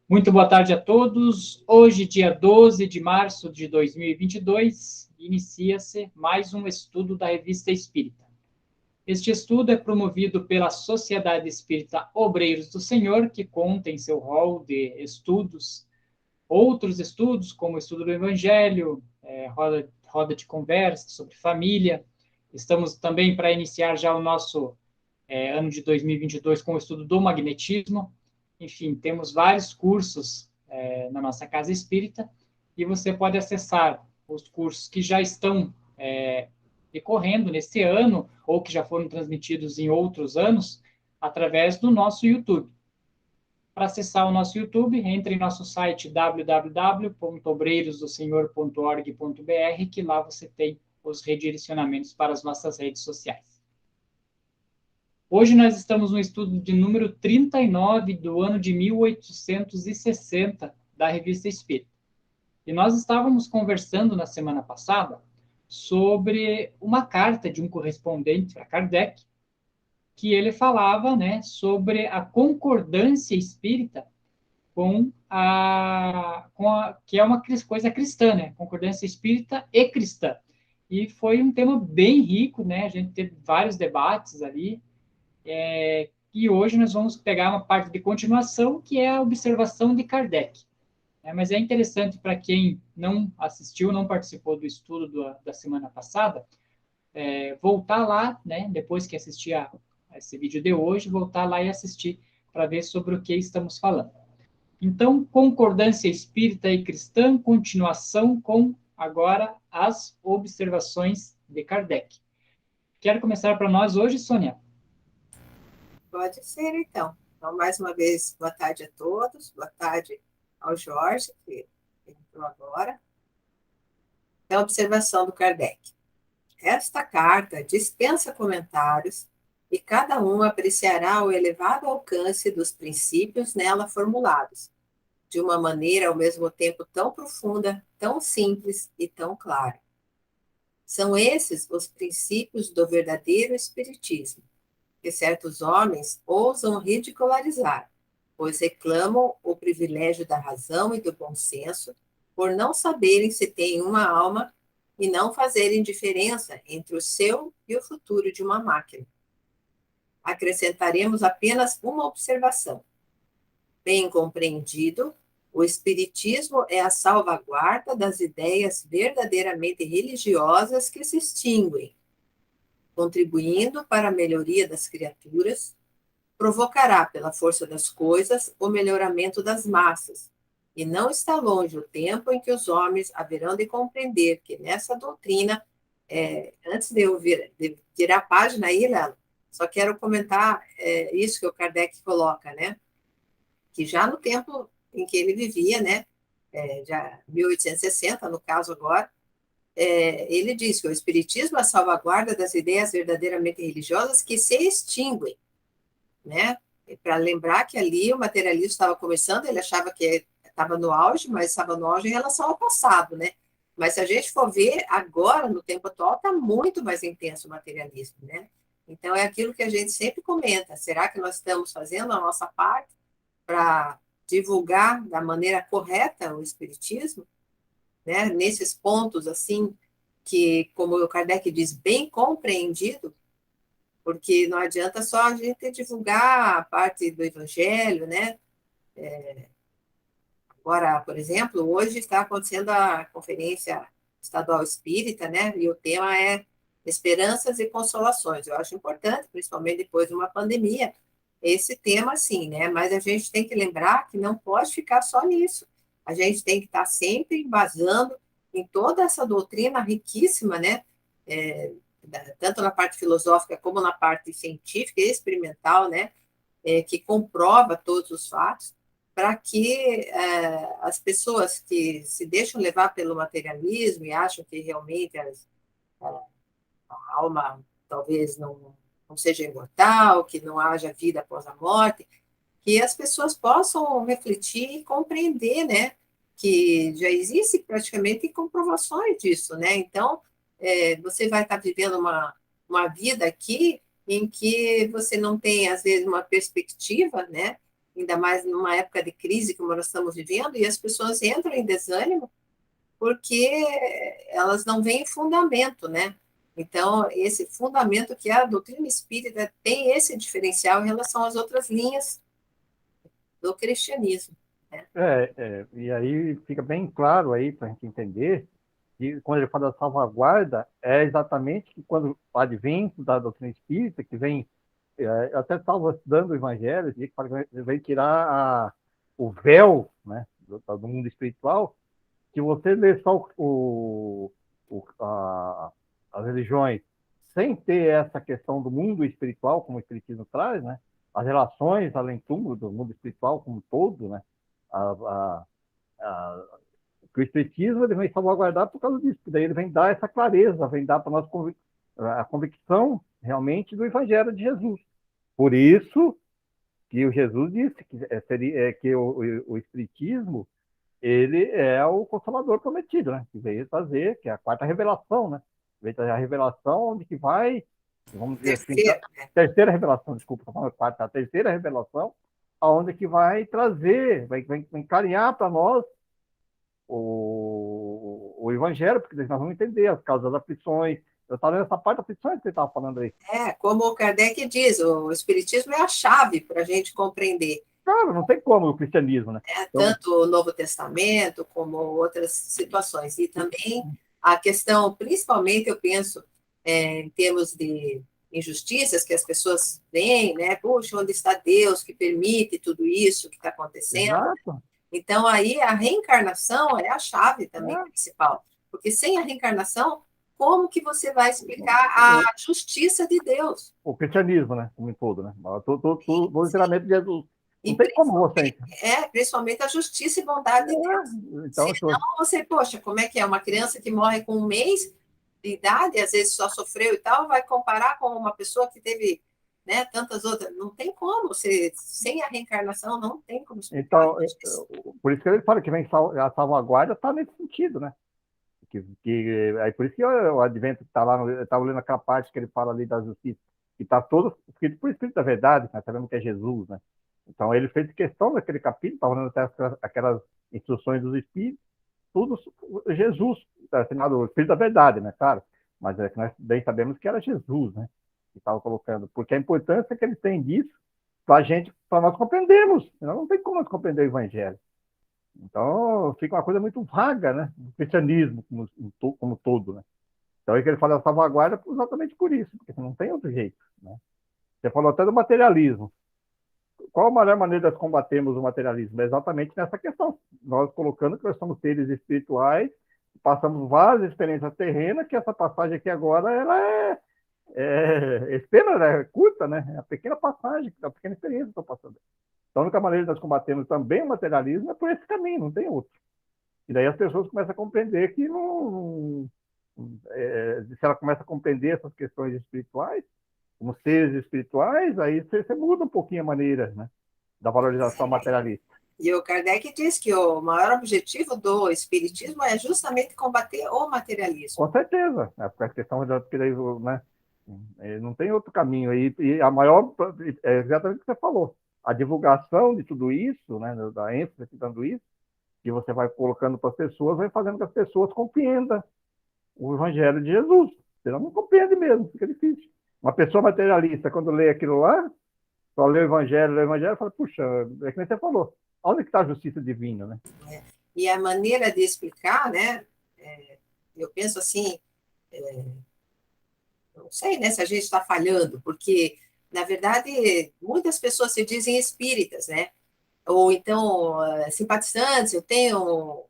Muito boa tarde a todos. Hoje, dia 12 de março de 2022, inicia-se mais um estudo da Revista Espírita. Este estudo é promovido pela Sociedade Espírita Obreiros do Senhor, que conta em seu rol de estudos, outros estudos, como o estudo do Evangelho, roda de conversa sobre família. Estamos também para iniciar já o nosso ano de 2022 com o estudo do magnetismo. Enfim, temos vários cursos na nossa Casa Espírita e você pode acessar os cursos que já estão decorrendo nesse ano ou que já foram transmitidos em outros anos através do nosso YouTube. Para acessar o nosso YouTube, entre em nosso site www.obreirosdosenhor.org.br, que lá você tem os redirecionamentos para as nossas redes sociais. Hoje nós estamos no estudo de número 39 do ano de 1860 da Revista Espírita. E nós estávamos conversando na semana passada sobre uma carta de um correspondente para Kardec, que ele falava, né, sobre a concordância espírita que é uma coisa cristã, né? Concordância espírita e cristã. E foi um tema bem rico, né? A gente teve vários debates ali. E hoje nós vamos pegar uma parte de continuação, que é a observação de Kardec. Mas é interessante para quem não assistiu, não participou do estudo da semana passada, voltar lá, né, depois que assistir a esse vídeo de hoje, voltar lá e assistir para ver sobre o que estamos falando. Então, concordância espírita e cristã, continuação com, agora, as observações de Kardec. Quer começar para nós hoje, Sônia? Pode ser, então. Então, mais uma vez, boa tarde a todos, boa tarde ao Jorge, que entrou agora. É a observação do Kardec. Esta carta dispensa comentários e cada um apreciará o elevado alcance dos princípios nela formulados, de uma maneira ao mesmo tempo tão profunda, tão simples e tão clara. São esses os princípios do verdadeiro Espiritismo, que certos homens ousam ridicularizar, pois reclamam o privilégio da razão e do bom senso, por não saberem se têm uma alma e não fazerem diferença entre o seu e o futuro de uma máquina. Acrescentaremos apenas uma observação. Bem compreendido, o Espiritismo é a salvaguarda das ideias verdadeiramente religiosas que se extinguem, contribuindo para a melhoria das criaturas, provocará pela força das coisas o melhoramento das massas, e não está longe o tempo em que os homens haverão de compreender que nessa doutrina, antes de eu virar a página aí, Lelo, só quero comentar isso que o Kardec coloca, né? Que já no tempo em que ele vivia, né? Já 1860, no caso agora, ele diz que o Espiritismo é a salvaguarda das ideias verdadeiramente religiosas que se extinguem, né? Para lembrar que ali o materialismo estava começando, ele achava que estava no auge, mas estava no auge em relação ao passado, né? Mas se a gente for ver, agora, no tempo atual, está muito mais intenso o materialismo, né? Então, é aquilo que a gente sempre comenta, será que nós estamos fazendo a nossa parte para divulgar da maneira correta o Espiritismo, né? Nesses pontos, assim, que, como o Kardec diz, bem compreendido, porque não adianta só a gente divulgar a parte do Evangelho, né? Agora, por exemplo, hoje está acontecendo a Conferência Estadual Espírita, né? E o tema é Esperanças e Consolações. Eu acho importante, principalmente depois de uma pandemia, esse tema, sim, né? Mas a gente tem que lembrar que não pode ficar só nisso. A gente tem que estar sempre embasando em toda essa doutrina riquíssima, né? Tanto na parte filosófica como na parte científica e experimental, né? Que comprova todos os fatos, para que as pessoas que se deixam levar pelo materialismo e acham que realmente a alma talvez não seja imortal, que não haja vida após a morte, que as pessoas possam refletir e compreender, né, que já existe praticamente comprovações disso, né? Então, você vai estar vivendo uma vida aqui em que você não tem, às vezes, uma perspectiva, né, ainda mais numa época de crise como nós estamos vivendo, e as pessoas entram em desânimo porque elas não veem fundamento, né? Então, esse fundamento que a doutrina espírita tem esse diferencial em relação às outras linhas do cristianismo, né? E aí fica bem claro aí para a gente entender que quando ele fala da salvaguarda, é exatamente que quando o advento da doutrina espírita, que vem, até estava estudando o Evangelho, que vem tirar o véu, né, do mundo espiritual, que você lê só as religiões sem ter essa questão do mundo espiritual, como o Espiritismo traz, né, as relações além túmulo do mundo espiritual como um todo, né, a, a, a, que o Espiritismo ele vem salvaguardar por causa disso, daí ele vem dar essa clareza, vem dar para nós a convicção realmente do Evangelho de Jesus. Por isso que o Jesus disse que o Espiritismo ele é o Consolador prometido, né? Que veio trazer, que é a quarta revelação, né? Veio trazer a revelação onde que vai, vamos dizer assim, terceira revelação, desculpa, estou falando quarta, a terceira revelação, aonde que vai trazer, vai encaminhar para nós o Evangelho, porque nós vamos entender as causas das aflições. Eu estava lendo essa parte das aflições que você estava falando aí. Como o Kardec diz, o Espiritismo é a chave para a gente compreender. Claro, não tem como o cristianismo, né? Tanto o Novo Testamento como outras situações. E também a questão, principalmente, eu penso, em termos de injustiças que as pessoas veem, né? Puxa, onde está Deus que permite tudo isso que está acontecendo? Exato. Então, aí a reencarnação é a chave também principal. Porque sem a reencarnação, como que você vai explicar a justiça de Deus? O cristianismo, né? Como em todo, né? O ensinamento de Jesus. Não tem como você. Principalmente a justiça e bondade de Deus. Então, senão você, poxa, como é que é? Uma criança que morre com 1 mês de idade, às vezes só sofreu e tal, vai comparar com uma pessoa que teve, né, tantas outras. Não tem como. Sem a reencarnação, não tem como explicar. Então, por isso que ele fala que vem a salvaguarda está nesse sentido, né? Aí por isso que o Advento está lá, eu estava lendo aquela parte que ele fala ali da justiça, que está todo escrito por Espírito da Verdade, né? Sabemos que é Jesus, né? Então ele fez questão daquele capítulo, estava lendo até aquelas instruções dos Espíritos, tudo Jesus, assinado o Espírito da Verdade, né, claro? Mas é que nós bem sabemos que era Jesus, né? Que estava colocando, porque a importância que ele tem disso para nós compreendermos, senão não tem como nós compreender o Evangelho. Então, fica uma coisa muito vaga, né? O cristianismo como todo, né? Então, é que ele fala da salvaguarda exatamente por isso, porque não tem outro jeito, né? Você falou até do materialismo. Qual a melhor maneira de combatermos o materialismo? É exatamente nessa questão. Nós colocando que nós somos seres espirituais, passamos várias experiências terrenas, que essa passagem aqui agora, ela espera, né? Curta, né? É a pequena passagem, a pequena experiência que estou passando. Então, a única maneira de nós combatermos também o materialismo é por esse caminho, não tem outro. E daí as pessoas começam a compreender que se ela começa a compreender essas questões espirituais, como seres espirituais, aí você muda um pouquinho a maneira, né, da valorização materialista. E o Kardec diz que o maior objetivo do espiritismo é justamente combater o materialismo. Com certeza, porque a questão da, né, não tem outro caminho. E a maior, é exatamente o que você falou, a divulgação de tudo isso, né, da ênfase dando isso, que você vai colocando para as pessoas, vai fazendo que as pessoas compreendam o Evangelho de Jesus. Senão não compreende mesmo, fica difícil. Uma pessoa materialista, quando lê aquilo lá, só lê o Evangelho, fala, puxa, é que nem você falou, onde que está a justiça divina, né? E a maneira de explicar, né, eu penso assim, não sei, né, se a gente está falhando, porque, na verdade, muitas pessoas se dizem espíritas, né? Ou então simpatizantes, eu tenho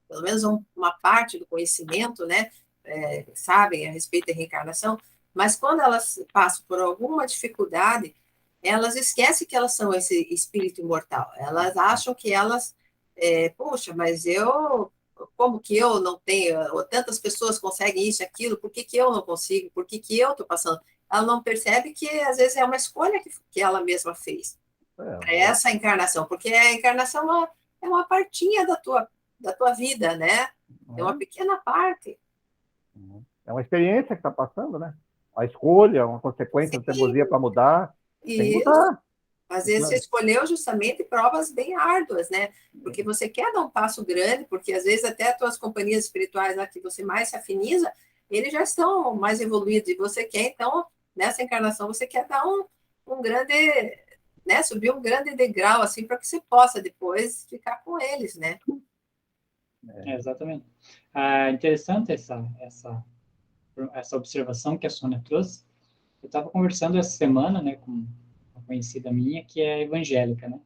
pelo menos uma parte do conhecimento, né, sabem a respeito da reencarnação, mas quando elas passam por alguma dificuldade, elas esquecem que elas são esse espírito imortal, elas acham que elas, poxa, mas como que eu não tenho, ou tantas pessoas conseguem isso e aquilo, por que eu não consigo, por que eu estou passando? Ela não percebe que, às vezes, é uma escolha que ela mesma fez para essa encarnação, porque a encarnação é uma partinha da tua vida, né? É uma pequena parte. É uma experiência que está passando, né? A escolha, uma consequência da teimosia para mudar. Tem que mudar. Às vezes você escolheu justamente provas bem árduas, né? Porque você quer dar um passo grande, porque às vezes até as tuas companhias espirituais lá que você mais se afiniza, eles já estão mais evoluídos, e você quer, então, nessa encarnação, você quer dar um grande, né? Subir um grande degrau, assim, para que você possa depois ficar com eles, né? Exatamente. Interessante essa observação que a Sônia trouxe. Eu estava conversando essa semana, né, com uma conhecida minha que é evangélica, né?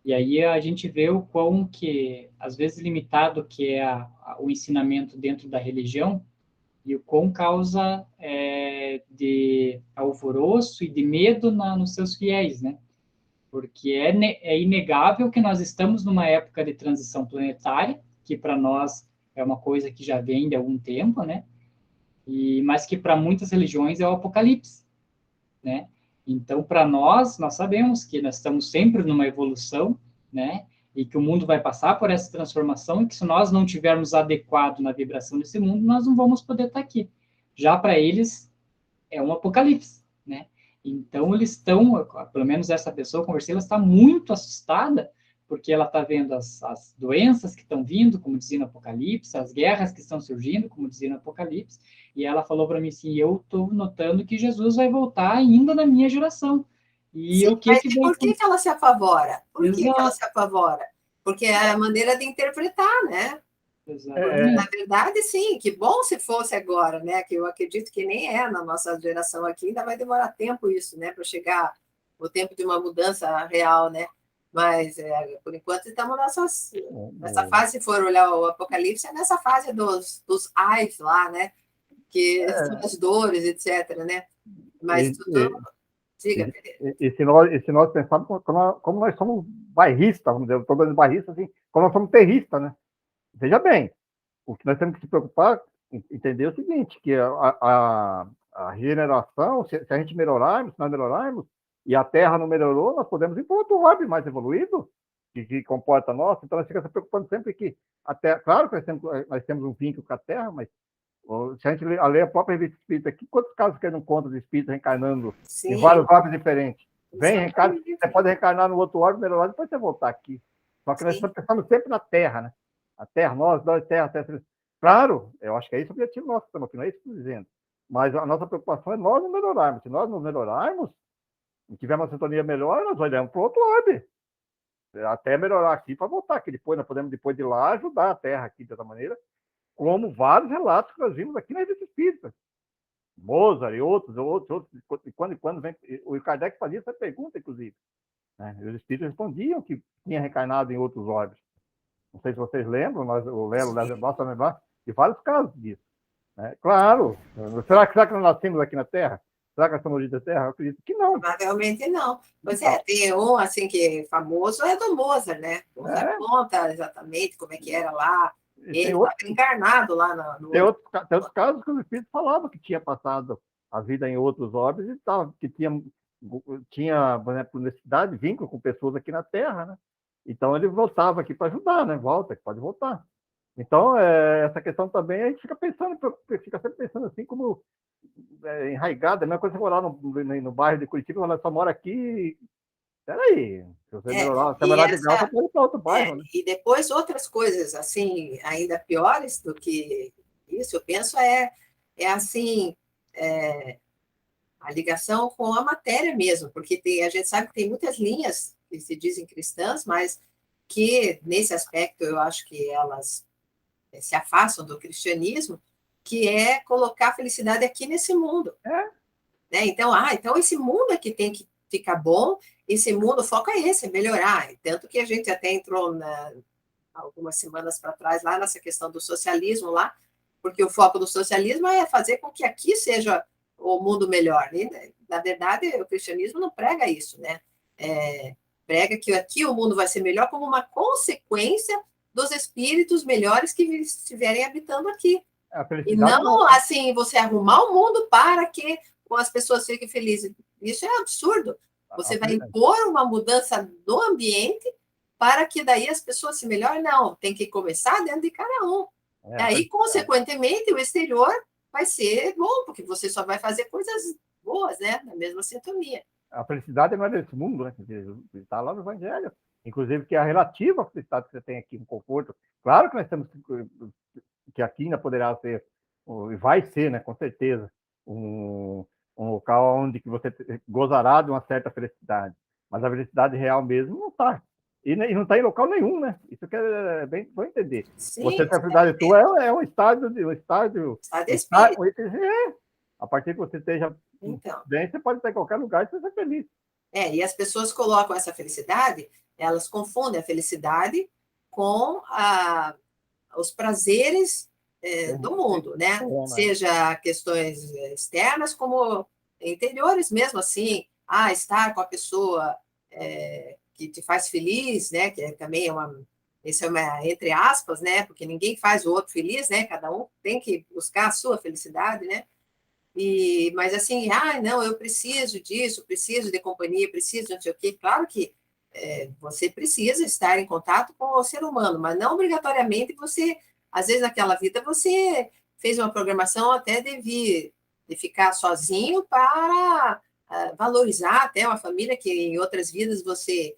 E aí a gente vê o quão que, às vezes, limitado que é o ensinamento dentro da religião e o quão causa de alvoroço e de medo nos seus fiéis, né? Porque é inegável que nós estamos numa época de transição planetária, que para nós é uma coisa que já vem de algum tempo, né? Mas que para muitas religiões é o apocalipse, né? Então, para nós sabemos que nós estamos sempre numa evolução, né? E que o mundo vai passar por essa transformação e que se nós não tivermos adequado na vibração desse mundo, nós não vamos poder estar aqui. Já para eles, é um apocalipse, né? Então, eles estão, pelo menos essa pessoa, eu conversei, ela está muito assustada, porque ela está vendo as doenças que estão vindo, como dizia no Apocalipse, as guerras que estão surgindo, como dizia no Apocalipse, e ela falou para mim assim, eu estou notando que Jesus vai voltar ainda na minha geração. E Sim, o que mas que vai... por que ela se apavora? Por que Exato. ela se apavora? Porque é a maneira de interpretar, né? Exatamente. Na verdade, sim, que bom se fosse agora, né? Que eu acredito que nem é na nossa geração aqui, ainda vai demorar tempo isso, né? Para chegar o tempo de uma mudança real, né? Mas, por enquanto, estamos nessa fase, se for olhar o Apocalipse, é nessa fase dos ais lá, né? Que são as dores, etc, né? Mas tudo... Diga, Pereira. E se nós pensarmos como nós somos bairristas, vamos dizer, eu estou dando bairrista assim, como nós somos terristas, né? Veja bem, o que nós temos que se preocupar, entender o seguinte, que a regeneração, se a gente melhorarmos, se nós melhorarmos, e a Terra não melhorou, nós podemos ir para outro orbe mais evoluído, que comporta nós, então nós ficamos se preocupando sempre que a Terra, claro que nós temos um vínculo com a Terra, mas se a gente ler a própria revista espírita aqui, quantos casos que não conta de espíritos reencarnando em vários orbes diferentes? Você pode reencarnar no outro orbe, melhorar, depois você voltar aqui. Só que nós estamos pensando sempre na Terra, né? A Terra, nós, Terra. Claro, eu acho que é isso o objetivo nosso, estamos aqui, não é isso que eu estou dizendo. Mas a nossa preocupação é nós não melhorarmos. Se nós não melhorarmos, e tivermos uma sintonia melhor, nós olhamos para o outro orbe. Até melhorar aqui para voltar aqui. Depois nós podemos, depois de lá, ajudar a Terra aqui de outra maneira, como vários relatos que nós vimos aqui na revista espírita. Mozart e outros, de quando em quando vem. O Kardec fazia essa pergunta, inclusive. Né? Os espíritos respondiam que tinha reencarnado em outros orbes. Não sei se vocês lembram, mas o Lelo gosta de lembrar de vários casos disso. Né? Claro. Será que nós nascemos aqui na Terra? Será que nós somos origens da Terra? Eu acredito que não. Provavelmente não. Pois é, tem um assim que é famoso, é do Mozart, né? Mozart conta exatamente como é que era lá. Ele estava encarnado lá no... Tem outros casos que o Espírito falava que tinha passado a vida em outros orbes e tal, que tinha, por exemplo, necessidade, vínculo com pessoas aqui na Terra, né? Então ele voltava aqui para ajudar, né? Volta, que pode voltar. Então, essa questão também, a gente fica sempre pensando assim, como enraigada, a mesma coisa que morar no bairro de Curitiba, quando só mora aqui. Peraí, se você morar de grau, você pode ir para outro bairro. Né? E depois outras coisas, assim, ainda piores do que isso, eu penso, assim, a ligação com a matéria mesmo, porque a gente sabe que tem muitas linhas que se dizem cristãs, mas que, nesse aspecto, eu acho que elas se afastam do cristianismo, que é colocar a felicidade aqui nesse mundo. Né? Então, esse mundo aqui tem que ficar bom, esse mundo, o foco é esse, é melhorar. Tanto que a gente até entrou algumas semanas para trás lá nessa questão do socialismo lá, porque o foco do socialismo é fazer com que aqui seja o mundo melhor. Né? Na verdade, o cristianismo não prega isso, né? Prega que aqui o mundo vai ser melhor como uma consequência dos espíritos melhores que estiverem habitando aqui. E não, assim, você arrumar o mundo para que as pessoas fiquem felizes. Isso é absurdo. Você vai impor uma mudança do ambiente para que daí as pessoas se melhorem. Não, tem que começar dentro de cada um. Aí, consequentemente, o exterior vai ser bom, porque você só vai fazer coisas boas, né? Na mesma sintonia. a felicidade não é desse mundo, né? Está lá no Evangelho. Inclusive, que é relativa à felicidade que você tem aqui, um conforto. Claro que nós temos que aqui ainda poderá ser, e vai ser, né, com certeza, um local onde que você gozará de uma certa felicidade. Mas a felicidade real mesmo não está. E não está em local nenhum, né? Isso que é bem bom entender. Sim, você ter a felicidade tua é um estádio, está de espírito. A partir que você esteja Então, bem, você pode estar em qualquer lugar e ser feliz. e as pessoas colocam essa felicidade, elas confundem a felicidade com os prazeres do mundo, né? Seja questões externas como interiores mesmo, assim, estar com a pessoa que te faz feliz, né? Que também isso é uma, entre aspas, né? Porque ninguém faz o outro feliz, né? Cada um tem que buscar a sua felicidade, né? Mas assim, não, eu preciso disso, preciso de companhia, preciso de não sei o quê. Claro que você precisa estar em contato com o ser humano, mas não obrigatoriamente você, às vezes naquela vida você fez uma programação até de ficar sozinho para valorizar até uma família que em outras vidas você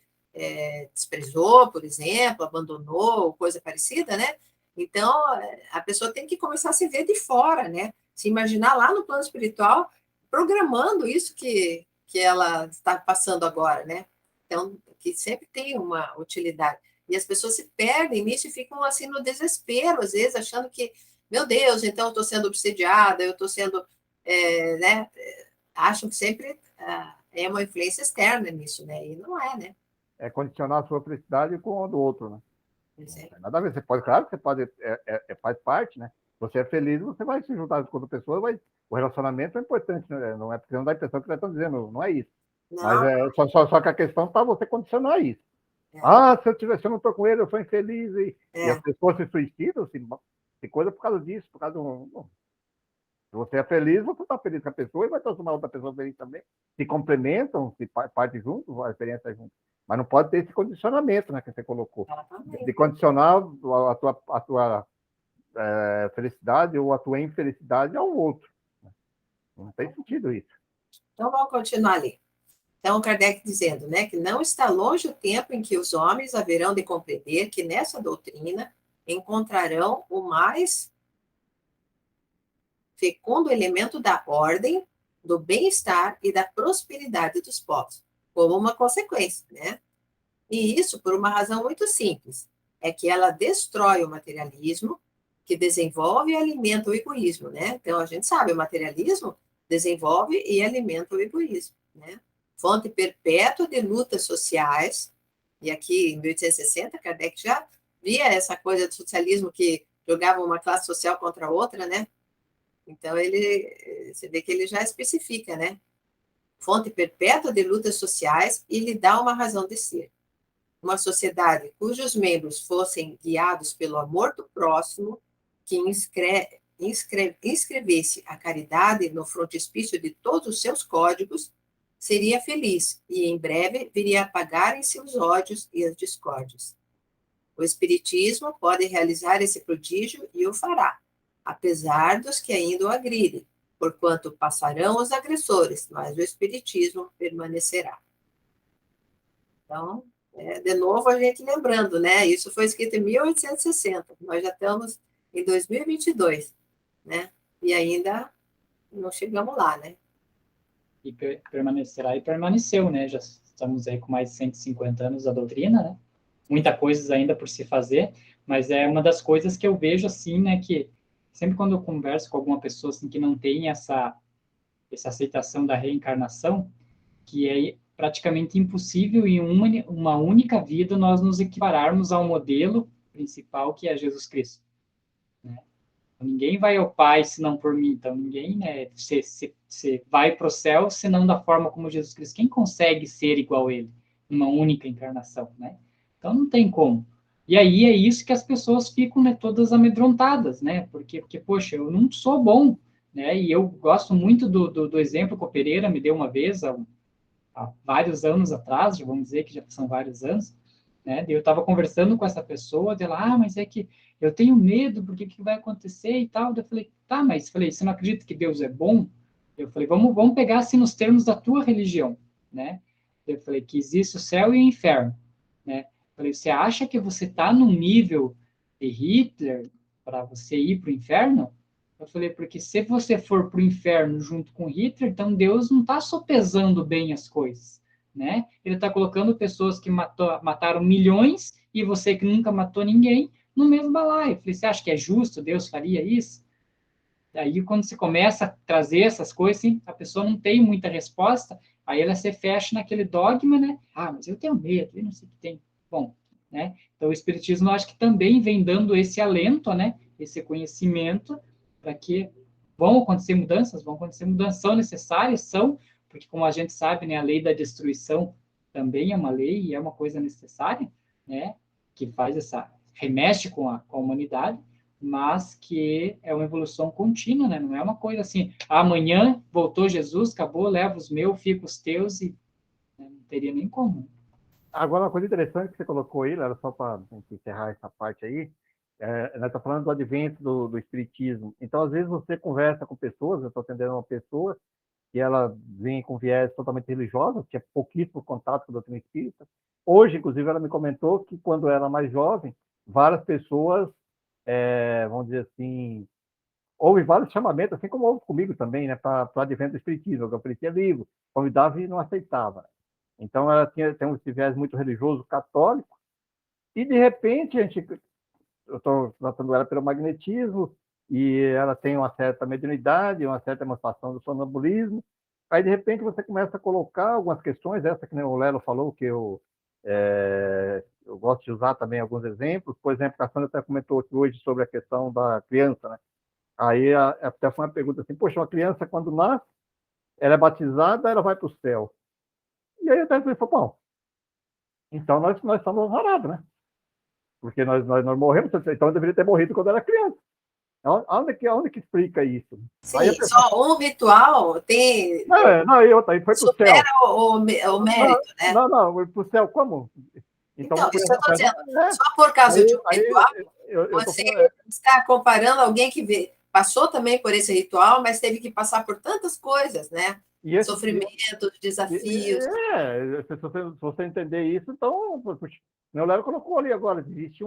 desprezou, por exemplo, abandonou, coisa parecida, né? Então, a pessoa tem que começar a se ver de fora, né? Se imaginar lá no plano espiritual, programando isso que ela está passando agora, né? Então, que sempre tem uma utilidade. E as pessoas se perdem nisso e ficam assim no desespero, às vezes, achando que, meu Deus, então eu estou sendo obsediada, eu estou sendo, né? Acham que sempre é uma influência externa nisso, né? E não é, né? É condicionar a sua felicidade com a do outro, né? Não tem Exemplo. nada a ver. Você pode, claro que você pode, faz parte, né? Você é feliz, você vai se juntar com outra pessoa, o relacionamento é importante, né? Não é porque não dá a impressão que você está dizendo, não é isso. Mas só que a questão está você condicionar isso. Se eu não estou com ele, eu sou infeliz. E as pessoas se suicidam, se coisa por causa disso, por causa do. Se você é feliz, você está feliz com a pessoa e vai transformar outra pessoa feliz também. Se complementam, se partem juntos, a experiência juntos. Mas não pode ter esse condicionamento, né, que você colocou. De condicionar a tua felicidade ou a tua infelicidade ao outro. Não tem sentido isso. Então, vamos continuar ali. Então, Kardec dizendo, né, que não está longe o tempo em que os homens haverão de compreender que nessa doutrina encontrarão o mais fecundo elemento da ordem, do bem-estar e da prosperidade dos povos, como uma consequência, né? E isso por uma razão muito simples, é que ela destrói o materialismo, que desenvolve e alimenta o egoísmo, né? Então, a gente sabe, o materialismo desenvolve e alimenta o egoísmo, né? Fonte perpétua de lutas sociais, e aqui em 1860, Kardec já via essa coisa do socialismo que jogava uma classe social contra a outra, né? Então, você vê que ele já especifica, né? Fonte perpétua de lutas sociais e lhe dá uma razão de ser. Uma sociedade cujos membros fossem guiados pelo amor do próximo, que inscrevesse a caridade no frontispício de todos os seus códigos, seria feliz e, em breve, viria a apagar em seus ódios e as discórdias. O Espiritismo pode realizar esse prodígio e o fará, apesar dos que ainda o agridem, porquanto passarão os agressores, mas o Espiritismo permanecerá. Então, de novo, a gente lembrando, né? Isso foi escrito em 1860, nós já estamos em 2022, né? E ainda não chegamos lá, né? E permanecerá e permaneceu, né? Já estamos aí com mais de 150 anos da doutrina, né? Muita coisa ainda por se fazer, mas é uma das coisas que eu vejo assim, né? Que sempre quando eu converso com alguma pessoa assim que não tem essa aceitação da reencarnação, que é praticamente impossível em uma única vida nós nos equipararmos ao modelo principal que é Jesus Cristo. Né? Ninguém vai ao Pai senão por mim, então ninguém se vai para o céu senão da forma como Jesus Cristo. Quem consegue ser igual a ele numa única encarnação, né? Então não tem como. E aí é isso que as pessoas ficam, né, todas amedrontadas, né? Porque poxa, eu não sou bom, né? E eu gosto muito do exemplo que o Pereira me deu uma vez, há vários anos atrás, já vamos dizer que já são vários anos, né? Eu estava conversando com essa pessoa, dela, mas é que eu tenho medo, porque que vai acontecer e tal. Eu falei, tá, mas você não acredita que Deus é bom? Eu falei, vamos pegar assim nos termos da tua religião. né? Eu falei que existe o céu e o inferno, né? Eu falei, você acha que você está no nível de Hitler para você ir para o inferno? Eu falei, porque se você for para o inferno junto com Hitler, então Deus não está sopesando bem as coisas, né? Ele está colocando pessoas que mataram milhões e você que nunca matou ninguém no mesmo balaio. Eu falei, você acha que é justo? Deus faria isso? Aí, quando você começa a trazer essas coisas, assim, a pessoa não tem muita resposta, aí ela se fecha naquele dogma, né? Ah, mas eu tenho medo, eu não sei o que tem. Bom, né? Então, o Espiritismo, eu acho que também vem dando esse alento, né? Esse conhecimento, para que vão acontecer mudanças são necessárias, são, porque, como a gente sabe, né, a lei da destruição também é uma lei e é uma coisa necessária, né? Que faz remexe com a humanidade, mas que é uma evolução contínua, né? Não é uma coisa assim, amanhã voltou Jesus, acabou, leva os meus, fica os teus, e né, não teria nem como. Agora, uma coisa interessante que você colocou aí, era só para encerrar essa parte aí, nós estamos falando do advento do Espiritismo. Então, às vezes, você conversa com pessoas, eu estou atendendo uma pessoa, e ela vem com viés totalmente religioso, tinha pouquíssimo contato com a doutrina espírita. Hoje, inclusive, ela me comentou que, quando ela era mais jovem, várias pessoas, vamos dizer assim, houve vários chamamentos, assim como houve comigo também, né, para o advento do Espiritismo. Eu oferecia livro, convidava e não aceitava. Então, ela tem um viés muito religioso, católico, e, de repente, eu estou tratando ela pelo magnetismo, e ela tem uma certa mediunidade, uma certa demonstração do sonambulismo. Aí, de repente, você começa a colocar algumas questões, essa que o Lelo falou, que eu gosto de usar também alguns exemplos. Por exemplo, a Sandra até comentou aqui hoje sobre a questão da criança, né? Aí até foi uma pergunta assim, poxa, uma criança quando nasce, ela é batizada, ela vai para o céu. E aí eu até falei, bom, então nós estamos varados, né? Porque nós morremos, então eu deveria ter morrido quando era criança. Onde que explica isso? Aí a Sim, pessoa, só um ritual tem, aí foi para o céu. supera o mérito, né? Não, foi para o céu, como? Então, Então, isso que eu estou dizendo, é, só por causa de um ritual, eu tô você falando, está comparando alguém que passou também por esse ritual, mas teve que passar por tantas coisas, né? e esse, Sofrimentos, desafios. se você entender isso, então, puxa, meu Lero colocou ali agora, existe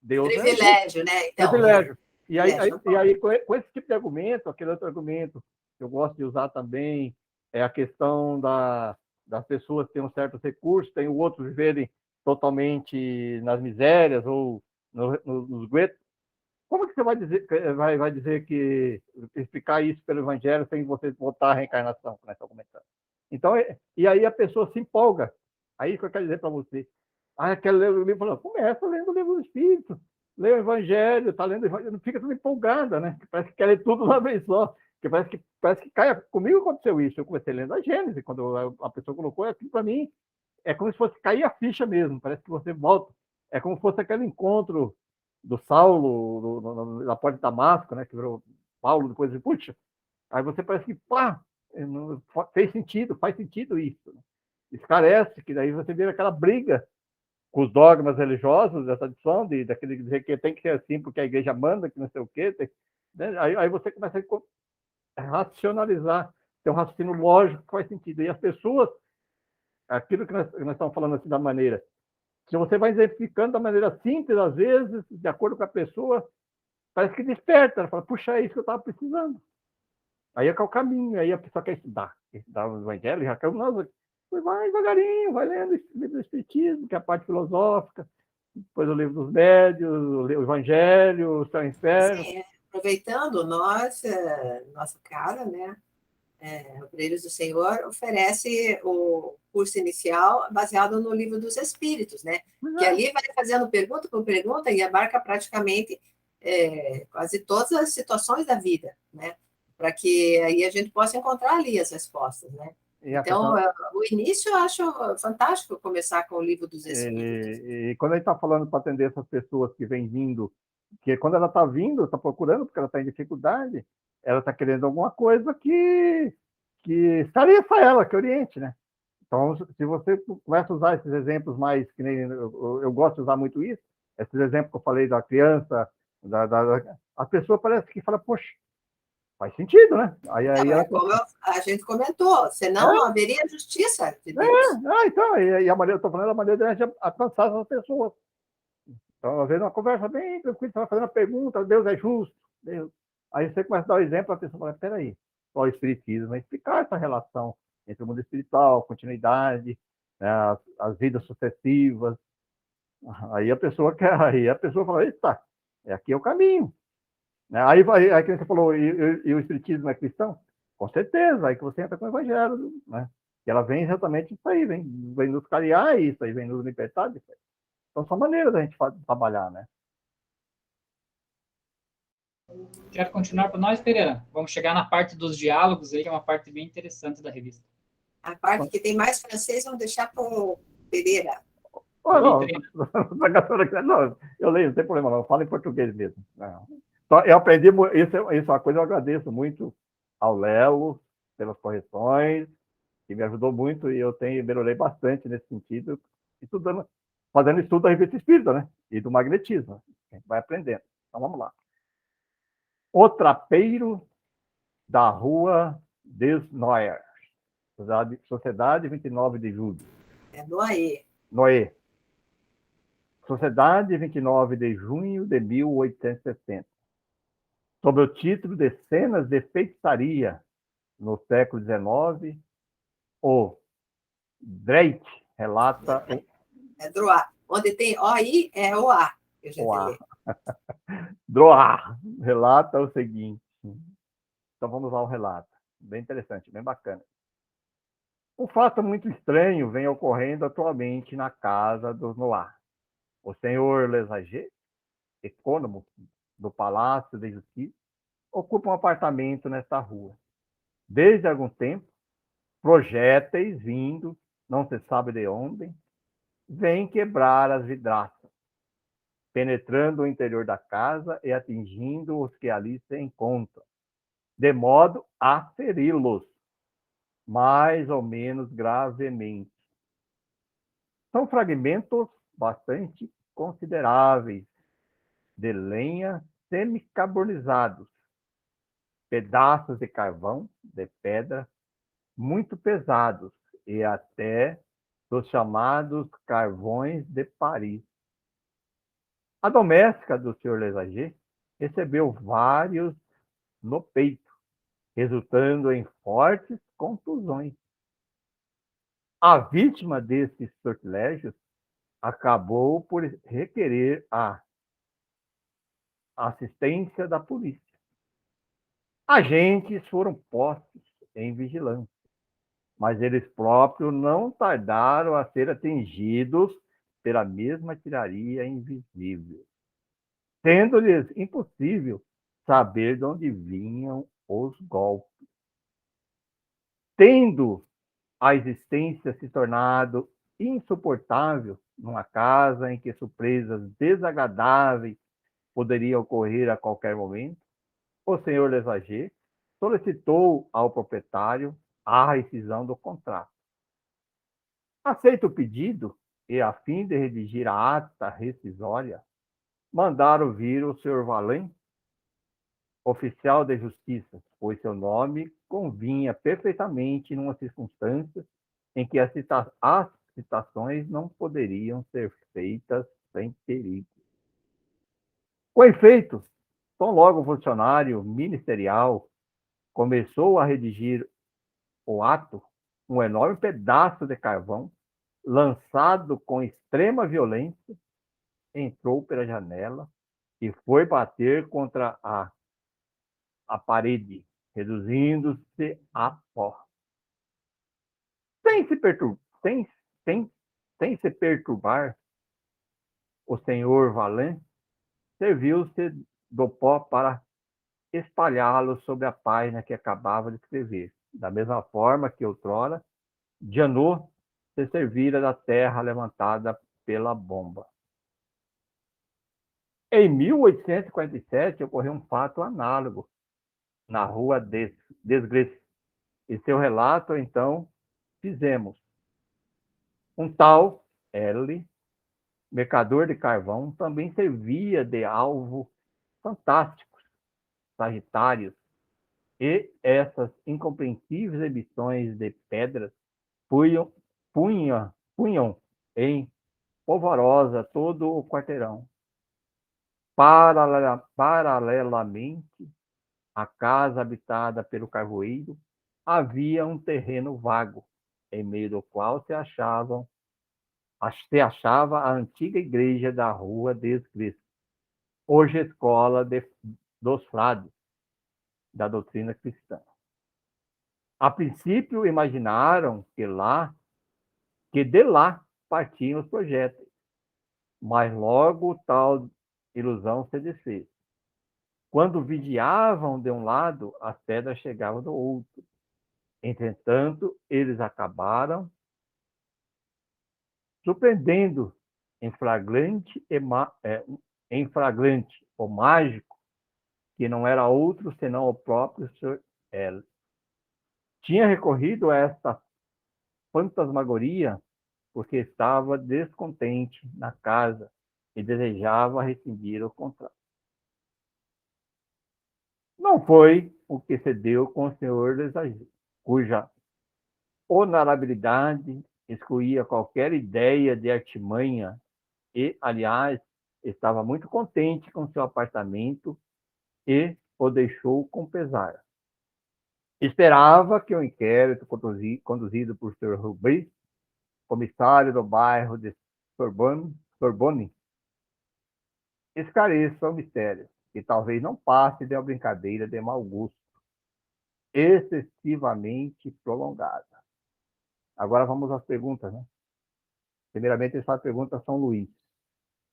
Deus é justo, Privilégio, né? Então, privilégio. privilégio. E aí com esse tipo de argumento, aquele outro argumento que eu gosto de usar também, é a questão das pessoas terem um certo recurso, tem o outro viverem totalmente nas misérias ou nos guetos. Como que você vai dizer que explicar isso pelo Evangelho sem você botar a reencarnação, como está comentando? Então, e aí a pessoa se empolga. Aí que eu quero dizer para você. Ah, quer ler o livro? Começa lendo o livro do Espírito, lê o Evangelho, está lendo o Evangelho, não fica tudo empolgada, né? Parece que quer ler tudo uma vez só. Que parece que cai. Comigo aconteceu isso. Eu comecei lendo a Gênesis, quando a pessoa colocou aquilo para mim, é como se fosse cair a ficha mesmo. Parece que você volta. É como se fosse aquele encontro do Saulo na porta de Damasco, né? Que virou Paulo depois de puxa. Aí você parece que pá, faz sentido isso. Né? Esclarece que daí você vira aquela briga com os dogmas religiosos da tradição, daquele dizer que tem que ser assim porque a igreja manda, que não sei o quê. Né? Aí você começa a racionalizar, tem um raciocínio lógico que faz sentido. E as pessoas, aquilo que nós estamos falando assim da maneira, se você vai exemplificando da maneira simples, às vezes, de acordo com a pessoa, parece que desperta. Ela fala, puxa, é isso que eu estava precisando. Aí é que é o caminho, aí a pessoa quer estudar o Evangelho, já caiu nós. Vai devagarinho, vai lendo o livro do Espiritismo, que é a parte filosófica, depois o livro dos médios, o Evangelho, o Céu e o Inferno. Sim, aproveitando, nossa casa, né? Obreiros do Senhor oferece o curso inicial baseado no Livro dos Espíritos, né? Que ali vai fazendo pergunta por pergunta e abarca praticamente quase todas as situações da vida, né? Para que aí a gente possa encontrar ali as respostas, né? Então, o início eu acho fantástico começar com o Livro dos Espíritos. E quando a gente está falando para atender essas pessoas que vêm vindo, que quando ela está vindo, está procurando, porque ela está em dificuldade, ela está querendo alguma coisa que esclareça ela, que oriente, né? Então, se você começa a usar esses exemplos mais, que nem eu gosto de usar muito isso, esses exemplos que eu falei da criança, a pessoa parece que fala, poxa, faz sentido, né? Aí ela... como a gente comentou, senão não haveria justiça de Deus. Então, e a maneira, eu estou falando a maneira de a gente alcançar essas pessoas. Então, às vezes, uma conversa bem tranquila, você vai fazendo uma pergunta, Deus é justo, Deus. Aí você começa a dar o exemplo, a pessoa fala, peraí, qual é o espiritismo? Vai explicar essa relação entre o mundo espiritual, continuidade, né, as vidas sucessivas. Aí a pessoa fala, eita, aqui é o caminho. Aí que você falou, e o espiritismo é cristão? Com certeza, aí que você entra com o evangelho, né? Que ela vem exatamente isso aí, vem nos clarear isso aí, vem nos libertar disso aí. Então são maneiras da gente trabalhar, né? Quer continuar para nós, Pereira? Vamos chegar na parte dos diálogos aí, que é uma parte bem interessante da revista. A parte que tem mais francês, vamos deixar para o Pereira. Não, eu leio, não tem problema não, eu falo em português mesmo. Não. Eu aprendi, isso é uma coisa eu agradeço muito ao Lelo pelas correções, que me ajudou muito e eu melhorei bastante nesse sentido, fazendo estudo da revista espírita, né? E do magnetismo. A gente vai aprendendo. Então vamos lá. O Trapeiro da Rua Desnoyer, Sociedade 29 de Julho. É Noé. Noé. Sociedade 29 de junho de 1860. Sob o título de Cenas de Feitiçaria no século XIX, o Drake relata... É Droit. Onde tem OI, é OA. Que a gente lê. Droit relata o seguinte. Então vamos lá ao relato. Bem interessante, bem bacana. Um fato muito estranho vem ocorrendo atualmente na casa dos Noir. O senhor Lesager, econômico do Palácio de Justiça, ocupa um apartamento nesta rua. Desde algum tempo, projéteis vindo, não se sabe de onde, vêm quebrar as vidraças, penetrando o interior da casa e atingindo os que ali se encontram, de modo a feri-los, mais ou menos gravemente. São fragmentos bastante consideráveis de lenha semicarbonizados, pedaços de carvão, de pedra, muito pesados, e até dos chamados carvões de Paris. A doméstica do Sr. Lesager recebeu vários no peito, resultando em fortes contusões. A vítima desses sortilégios acabou por requerer a assistência da polícia. Agentes foram postos em vigilância, mas eles próprios não tardaram a ser atingidos pela mesma tiraria invisível, sendo-lhes impossível saber de onde vinham os golpes. Tendo a existência se tornado insuportável numa casa em que surpresas desagradáveis poderiam ocorrer a qualquer momento, o senhor Lesager solicitou ao proprietário a rescisão do contrato. Aceito o pedido e, a fim de redigir a ata rescisória, mandaram vir o senhor Valin, oficial de justiça, pois seu nome convinha perfeitamente numa circunstância em que as citações não poderiam ser feitas sem perigo. Com efeito, tão logo o funcionário ministerial começou a redigir o ato, um enorme pedaço de carvão, lançado com extrema violência, entrou pela janela e foi bater contra a parede, reduzindo-se a pó. Sem se perturbar, o senhor Valin serviu-se do pó para espalhá-lo sobre a página que acabava de escrever, da mesma forma que outrora Janot se servira da terra levantada pela bomba. Em 1847, ocorreu um fato análogo na rua Desgres. E seu relato, então, fizemos. Um tal L, mercador de carvão, também servia de alvo fantásticos, sagitários, E essas incompreensíveis emissões de pedras punham em polvorosa todo o quarteirão. Paralelamente à casa habitada pelo carvoeiro, havia um terreno vago, em meio do qual se achava a antiga igreja da Rua dos Cristos, hoje escola dos frades da doutrina cristã. A princípio imaginaram que de lá partiam os projetos, mas logo tal ilusão se desfez. Quando vigiavam de um lado, as pedras chegavam do outro. Entretanto, eles acabaram surpreendendo em flagrante o mágico, que não era outro senão o próprio Sr. L. Tinha recorrido a esta fantasmagoria porque estava descontente na casa e desejava rescindir o contrato. Não foi o que se deu com o Sr. Desagir, cuja honorabilidade excluía qualquer ideia de artimanha e, aliás, estava muito contente com seu apartamento e o deixou com pesar. Esperava que o inquérito conduzido por Sr. Rubens, comissário do bairro de Sorbonne, esclareça o mistério, que talvez não passe de uma brincadeira de mau gosto, excessivamente prolongada. Agora vamos às perguntas, né? Primeiramente, essa pergunta a São Luís